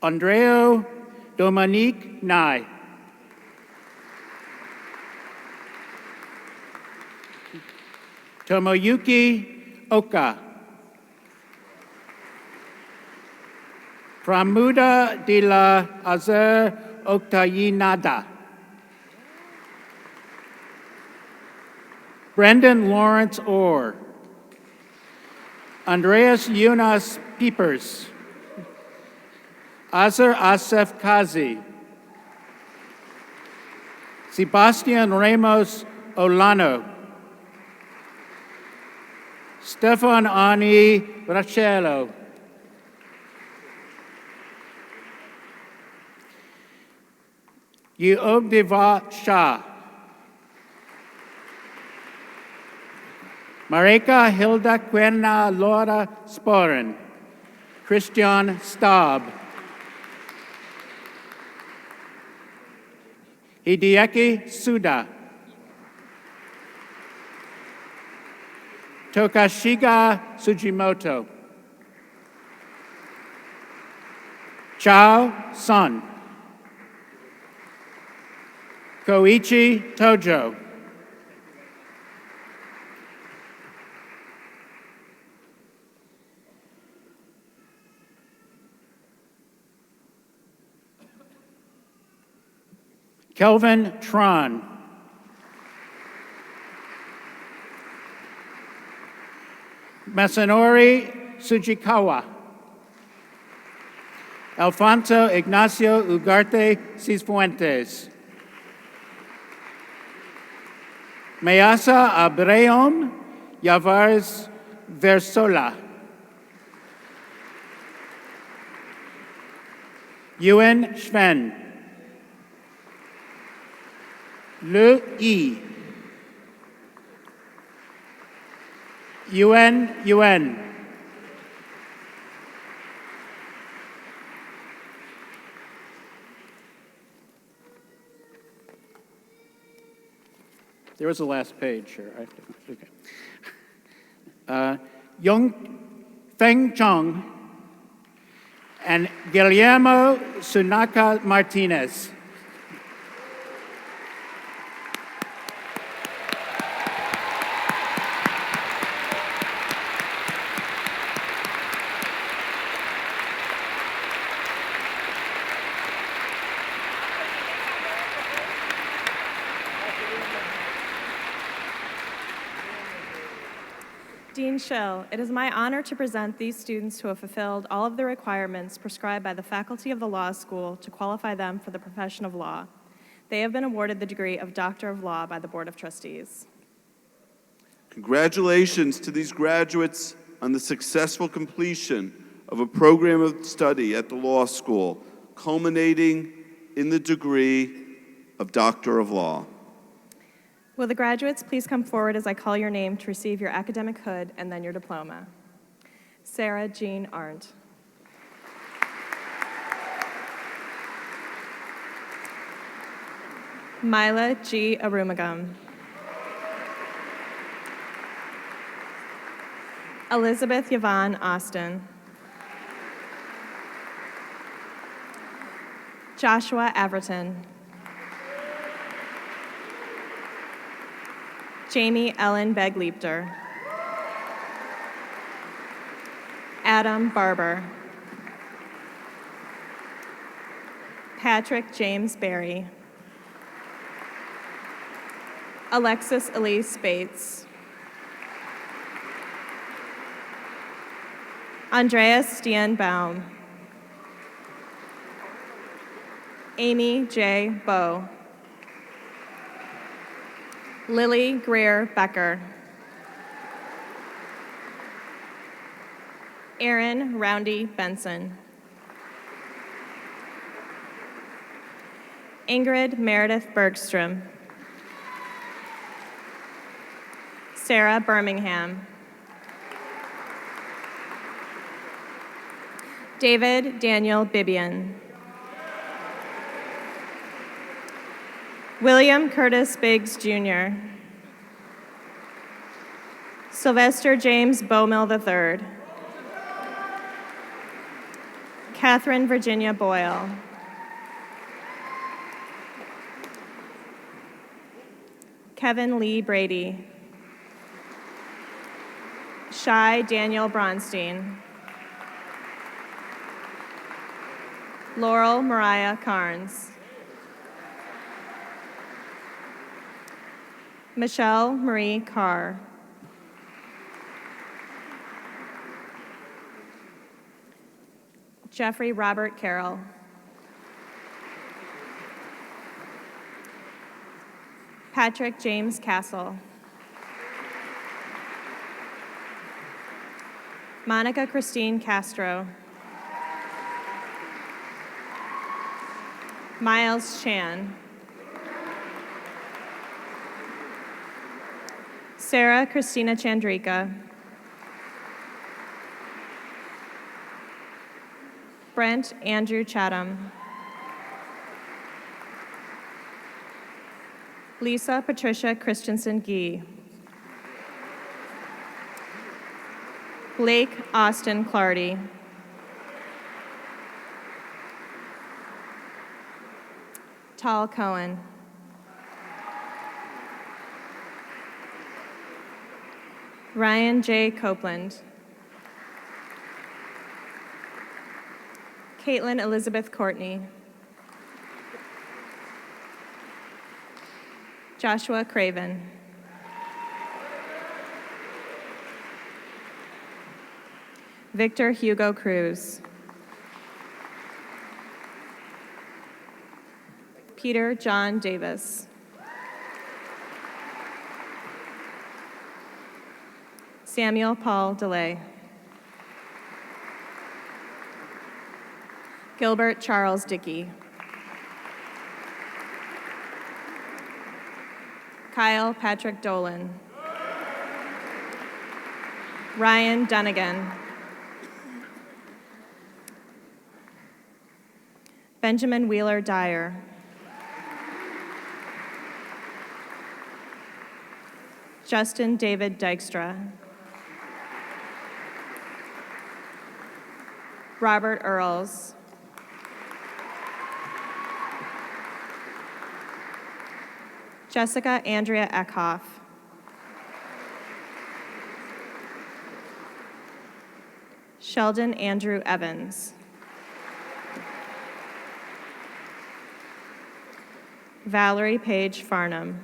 Andreo Dominique Nye. Tomoyuki Oka. Pramuda de la Azer Oktayinada. Brendan Lawrence Orr. Andreas Jonas Peepers. Azar Asef Kazi. Sebastian Ramos Olano. Stefan Ani Rachello. Yuobdeva Shah. Mareka Hilda Quena Laura Sporen. Christian Staub. Hideaki Suda. Tokashiga Sujimoto. Chao Sun. Koichi Tojo. Kelvin Tron. Masanori Sujikawa. Alfonso Ignacio Ugarte Cisfuentes. Mayasa Abreom Yavars Versola. Yuen Sven. Le Yi. Yuen. There was the last page here. Okay. Yong Feng Chong and Guillermo Sunaka Martinez. Dean Schill, it is my honor to present these students who have fulfilled all of the requirements prescribed by the faculty of the law school to qualify them for the profession of law. They have been awarded the degree of Doctor of Law by the Board of Trustees. Congratulations to these graduates on the successful completion of a program of study at the law school, culminating in the degree of Doctor of Law. Will the graduates please come forward as I call your name to receive your academic hood and then your diploma? Sarah Jean Arndt. Mila G. Arumagam. Elizabeth Yvonne Austin. Joshua Averton. Jamie Ellen Begleepter. Adam Barber. Patrick James Berry. Alexis Elise Bates. Andreas Stienbaum. Amy J. Bowe. Lily Greer Becker. Aaron Roundy Benson. Ingrid Meredith Bergstrom. Sarah Birmingham. David Daniel Bibian. William Curtis Biggs, Jr. Sylvester James Bowmill III. Catherine Virginia Boyle. Kevin Lee Brady. Shai Daniel Bronstein. Laurel Mariah Carnes. Michelle Marie Carr. Jeffrey Robert Carroll. Patrick James Castle. Monica Christine Castro. Miles Chan. Sarah Christina Chandrika. Brent Andrew Chatham. Lisa Patricia Christensen Gee. Blake Austin Clardy. Tal Cohen. Ryan J. Copeland. Caitlin Elizabeth Courtney. Joshua Craven. Victor Hugo Cruz. Peter John Davis. Samuel Paul DeLay. Gilbert Charles Dickey. Kyle Patrick Dolan. Ryan Dunnigan. Benjamin Wheeler Dyer. Justin David Dykstra. Robert Earls. Jessica Andrea Eckhoff. Sheldon Andrew Evans. Valerie Page Farnham.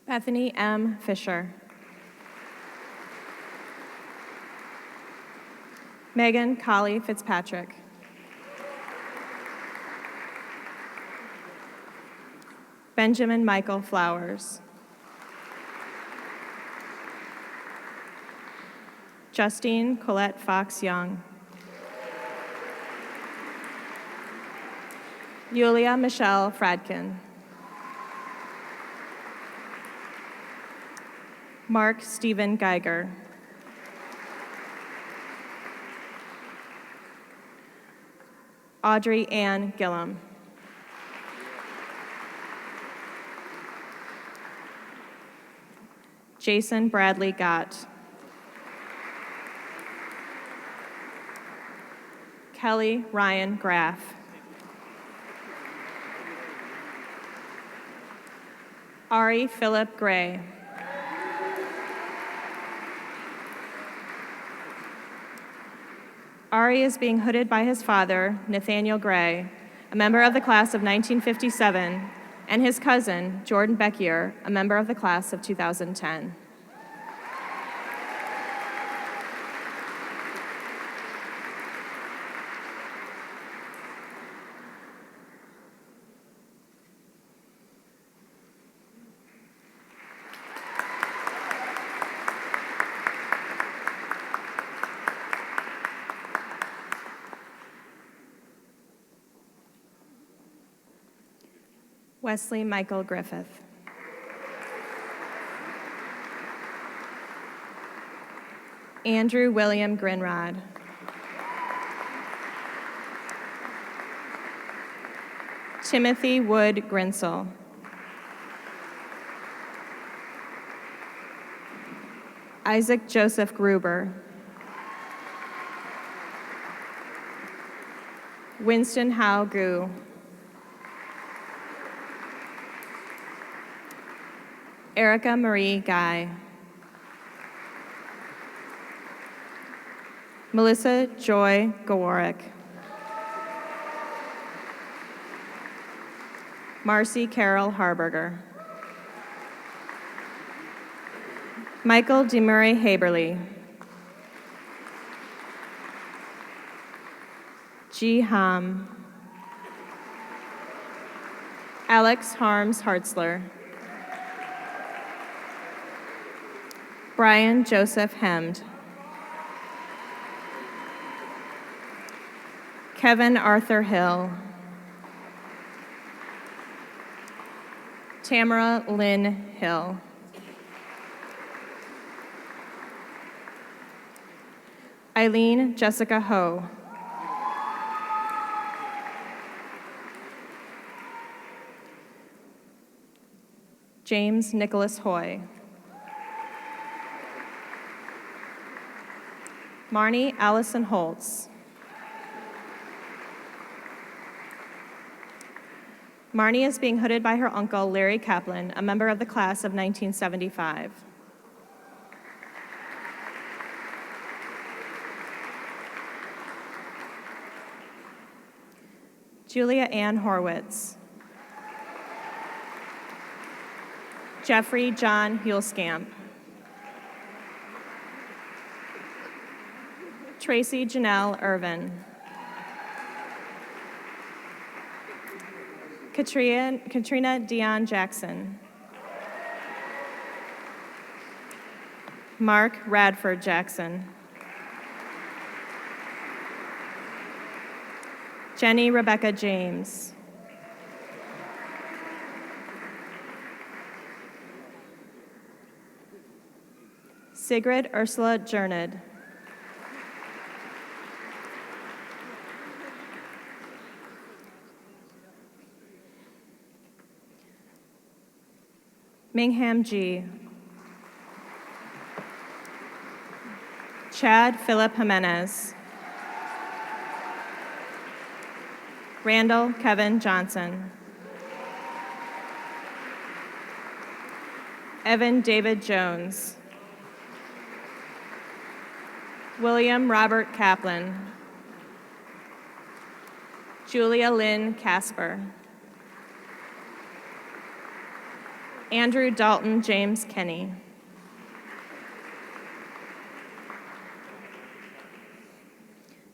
Bethany M. Fisher. Megan Collie Fitzpatrick. Benjamin Michael Flowers. Justine Colette Fox Young. Yulia Michelle Fradkin. Mark Stephen Geiger. Audrey Ann Gillum. Jason Bradley Gott. Kelly Ryan Graff. Ari Philip Gray. Ari is being hooded by his father, Nathaniel Gray, a member of the class of 1957, and his cousin, Jordan Beckier, a member of the class of 2010. Wesley Michael Griffith. Andrew William Grinrod. Timothy Wood Grinsell. Isaac Joseph Gruber. Winston Howe Gu. Erica Marie Guy. Melissa Joy Gawarek. Marcy Carol Harberger. Michael DeMurray Haberly. G. Ham. Alex Harms Hartzler. Brian Joseph Hemd. Kevin Arthur Hill. Tamara Lynn Hill. Eileen Jessica Ho. James Nicholas Hoy. Marnie Allison Holtz. Marnie is being hooded by her uncle, Larry Kaplan, a member of the class of 1975. Julia Ann Horwitz. Jeffrey John Hulskamp. Tracy Janelle Irvin. Katrina Dion Jackson. Mark Radford Jackson. Jenny Rebecca James. Sigrid Ursula Jerned. Mingham G. Chad Philip Jimenez. Randall Kevin Johnson. Evan David Jones. William Robert Kaplan. Julia Lynn Casper. Andrew Dalton James Kenny.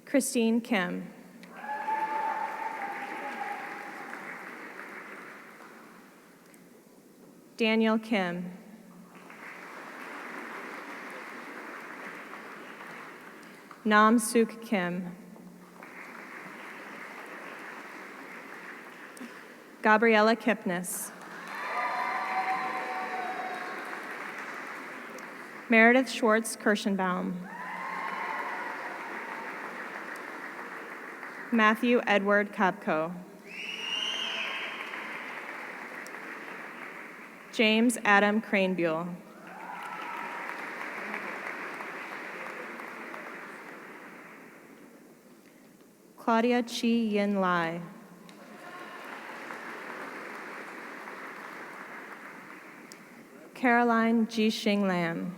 Christine Kim. Daniel Kim. Nam Suk Kim. Gabriella Kipnis. Meredith Schwartz Kirschenbaum. Matthew Edward Kopko. James Adam Cranebuell. Claudia Chi Yin Lai. Caroline Ji Xing Lam.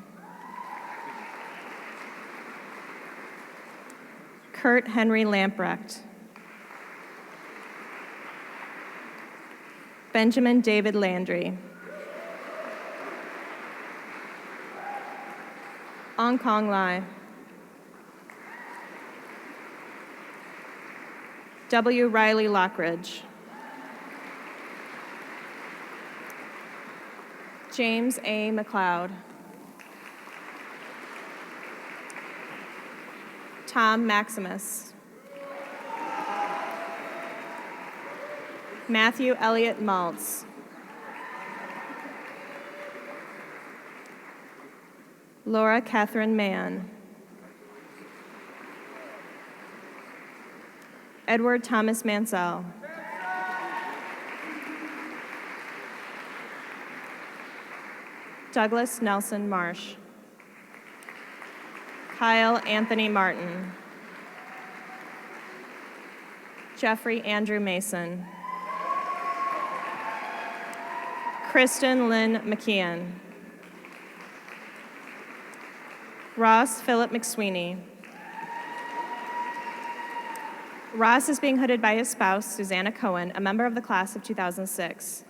Kurt Henry Lamprecht. Benjamin David Landry. Ong Kong Lai. W. Riley Lockridge. James A. McLeod. Tom Maximus. Matthew Elliott Maltz. Laura Catherine Mann. Edward Thomas Mansell. Douglas Nelson Marsh. Kyle Anthony Martin. Jeffrey Andrew Mason. Kristen Lynn McKeon. Ross Philip McSweeney. Ross is being hooded by his spouse, Susanna Cohen, a member of the class of 2006.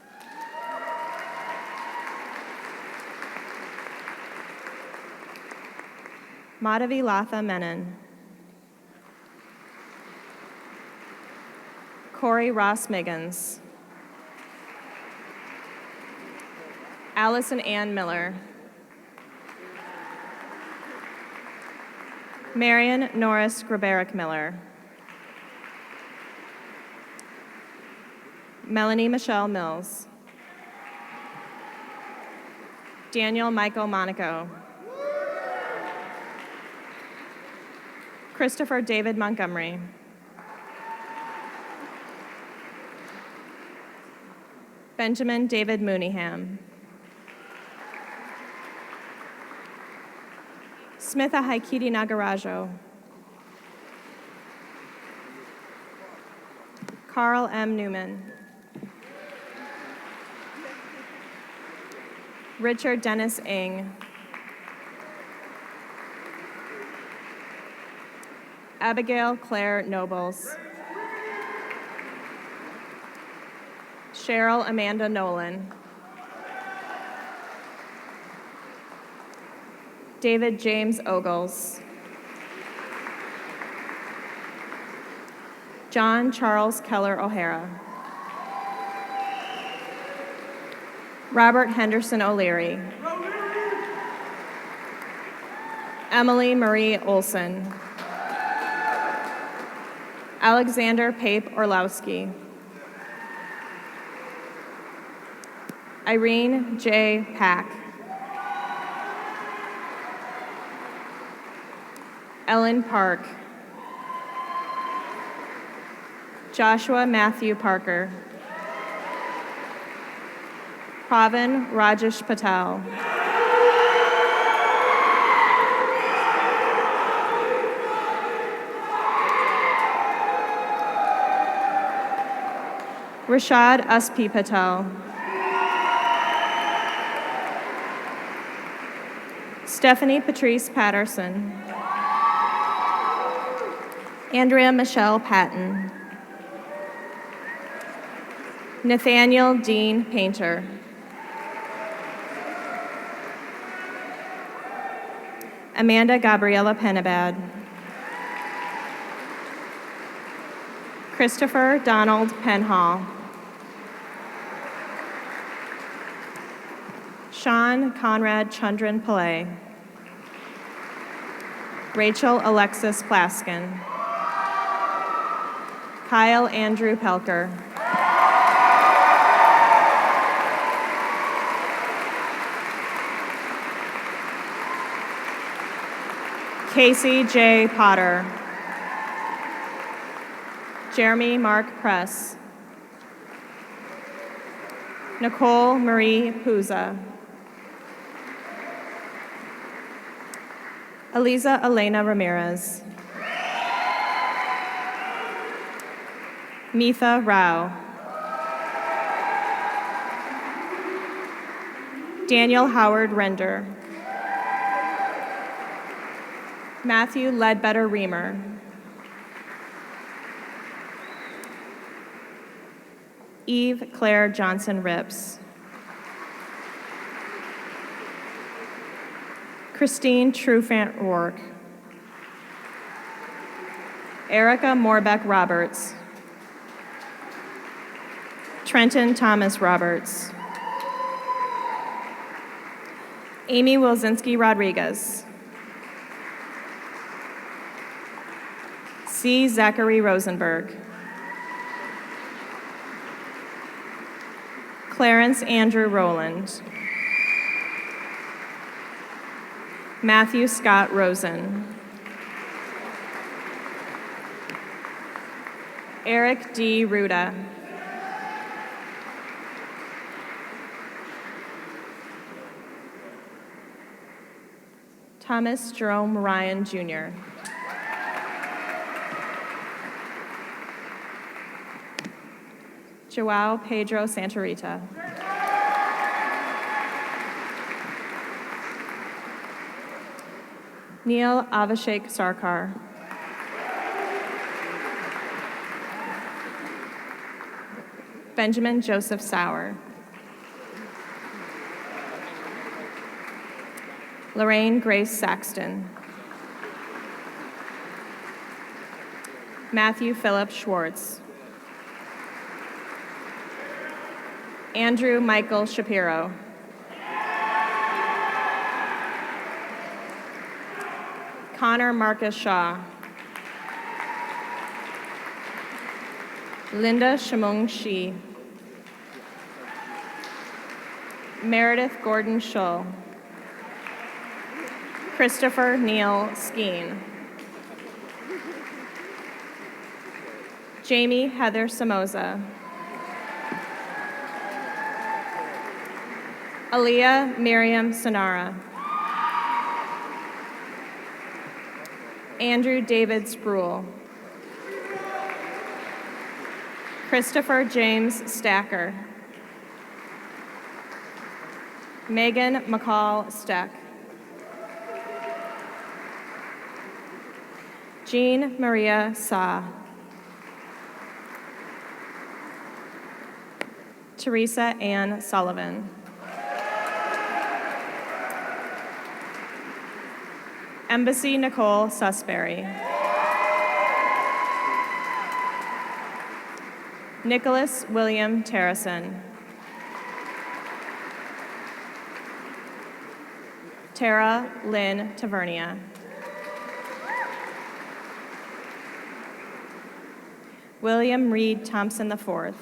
Madhavi Latha Menon. Corey Ross Miggins. Allison Ann Miller. Marion Norris Grabarick Miller. Melanie Michelle Mills. Daniel Michael Monaco. Christopher David Montgomery. Benjamin David Mooneyham. Smitha Haikiti Nagarajo. Carl M. Newman. Richard Dennis Ng. Abigail Claire Nobles. Cheryl Amanda Nolan. David James Ogles. John Charles Keller O'Hara. Robert Henderson O'Leary. Emily Marie Olson. Alexander Pape Orlowski. Irene J. Pack. Ellen Park. Joshua Matthew Parker. Pravin Rajesh Patel. Rashad Uspi Patel. Stephanie Patrice Patterson. Andrea Michelle Patton. Nathaniel Dean Painter. Amanda Gabriela Penabad. Christopher Donald Penhall. Sean Conrad Chundran Pillay. Rachel Alexis Plaskin. Kyle Andrew Pelker. Casey J. Potter. Jeremy Mark Press. Nicole Marie Puza. Eliza Elena Ramirez. Mitha Rao. Daniel Howard Render. Matthew Ledbetter Reamer. Eve Claire Johnson Rips. Christine Trufant Rourke. Erica Morbeck Roberts. Trenton Thomas Roberts. Amy Wilzinski Rodriguez. C. Zachary Rosenberg. Clarence Andrew Rowland. Matthew Scott Rosen. Eric D. Ruda. Thomas Jerome Ryan, Jr. Joao Pedro Santarita. Neil Avishek Sarkar. Benjamin Joseph Sauer. Lorraine Grace Saxton. Matthew Philip Schwartz. Andrew Michael Shapiro. Connor Marcus Shaw. Linda Shimong Shi. Meredith Gordon Shull. Christopher Neal Skeen. Jamie Heather Somoza. Aaliyah Miriam Sonara. Andrew David Spruill. Christopher James Stacker. Megan McCall Steck. Jean Maria Sa. Teresa Ann Sullivan. Embassy Nicole Susbury. Nicholas William Terrason. Tara Lynn Tavernia. William Reed Thompson IV.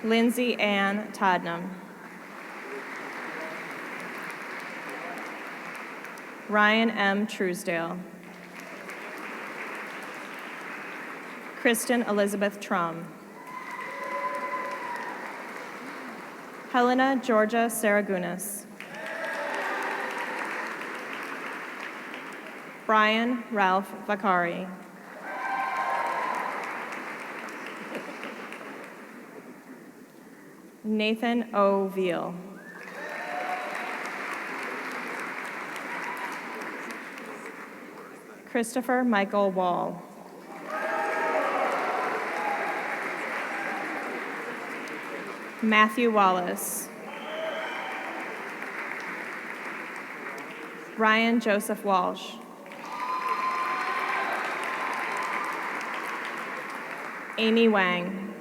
Lindsay Ann Todnam. Ryan M. Truesdale. Kristen Elizabeth Trum. Helena Georgia Saragunas. Brian Ralph Vakari. Nathan O. Veal. Christopher Michael Wall. Matthew Wallace. Ryan Joseph Walsh. Amy Wang.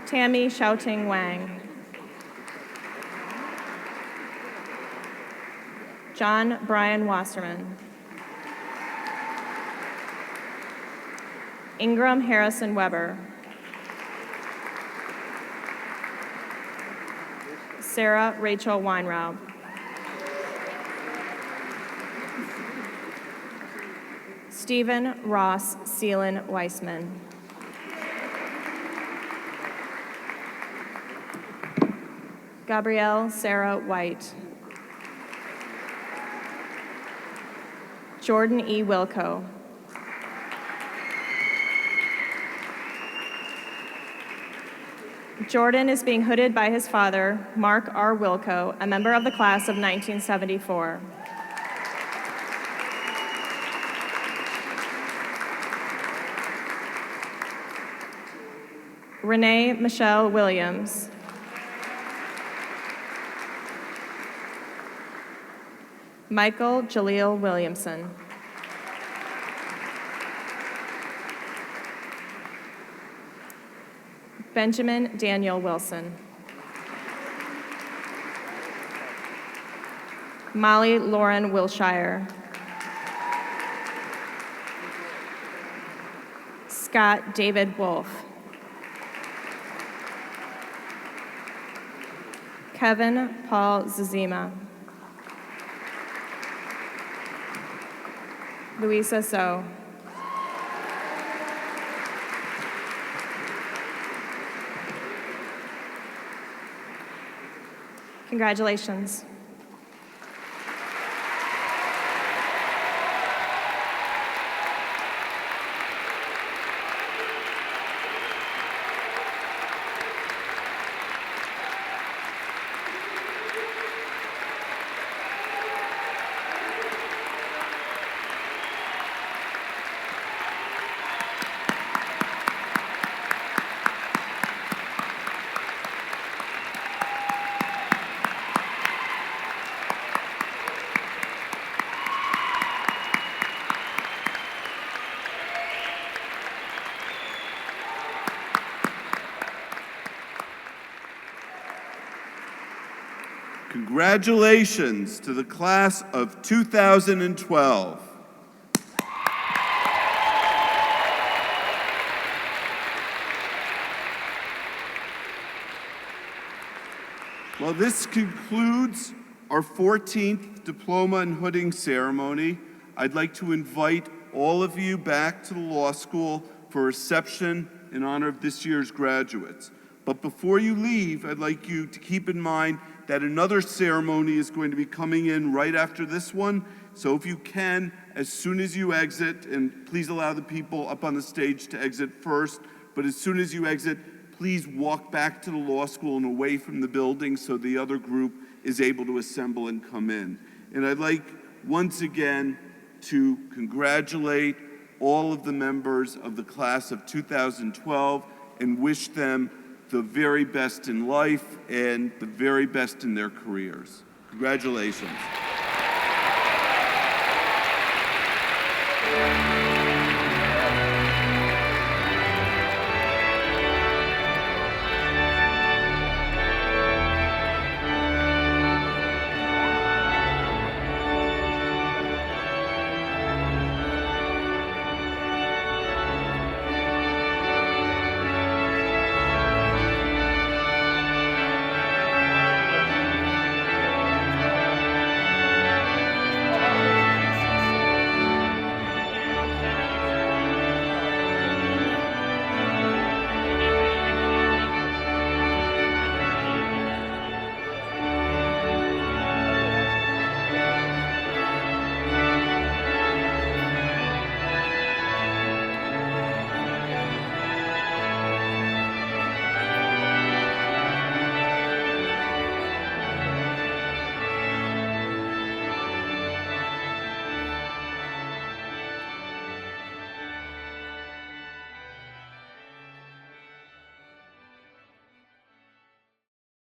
Tammy Xiaoting Wang. John Brian Wasserman. Ingram Harrison Weber. Sarah Rachel Weinraub. Stephen Ross Seelan Weissman. Gabrielle Sarah White. Jordan E. Wilco. Jordan is being hooded by his father, Mark R. Wilco, a member of the class of 1974. Renee Michelle Williams. Michael Jaleel Williamson. Benjamin Daniel Wilson. Molly Lauren Wilshire. Scott David Wolf. Kevin Paul Zazima. Louisa So. Congratulations. Congratulations to the class of 2012. Well, this concludes our 14th diploma and hooding ceremony. I'd like to invite all of you back to the law school for a reception in honor of this year's graduates. But before you leave, I'd like you to keep in mind that another ceremony is going to be coming in right after this one. So if you can, as soon as you exit, and please allow the people up on the stage to exit first, but as soon as you exit, please walk back to the law school and away from the building so the other group is able to assemble and come in. And I'd like, once again, to congratulate all of the members of the class of 2012 and wish them the very best in life and the very best in their careers. Congratulations.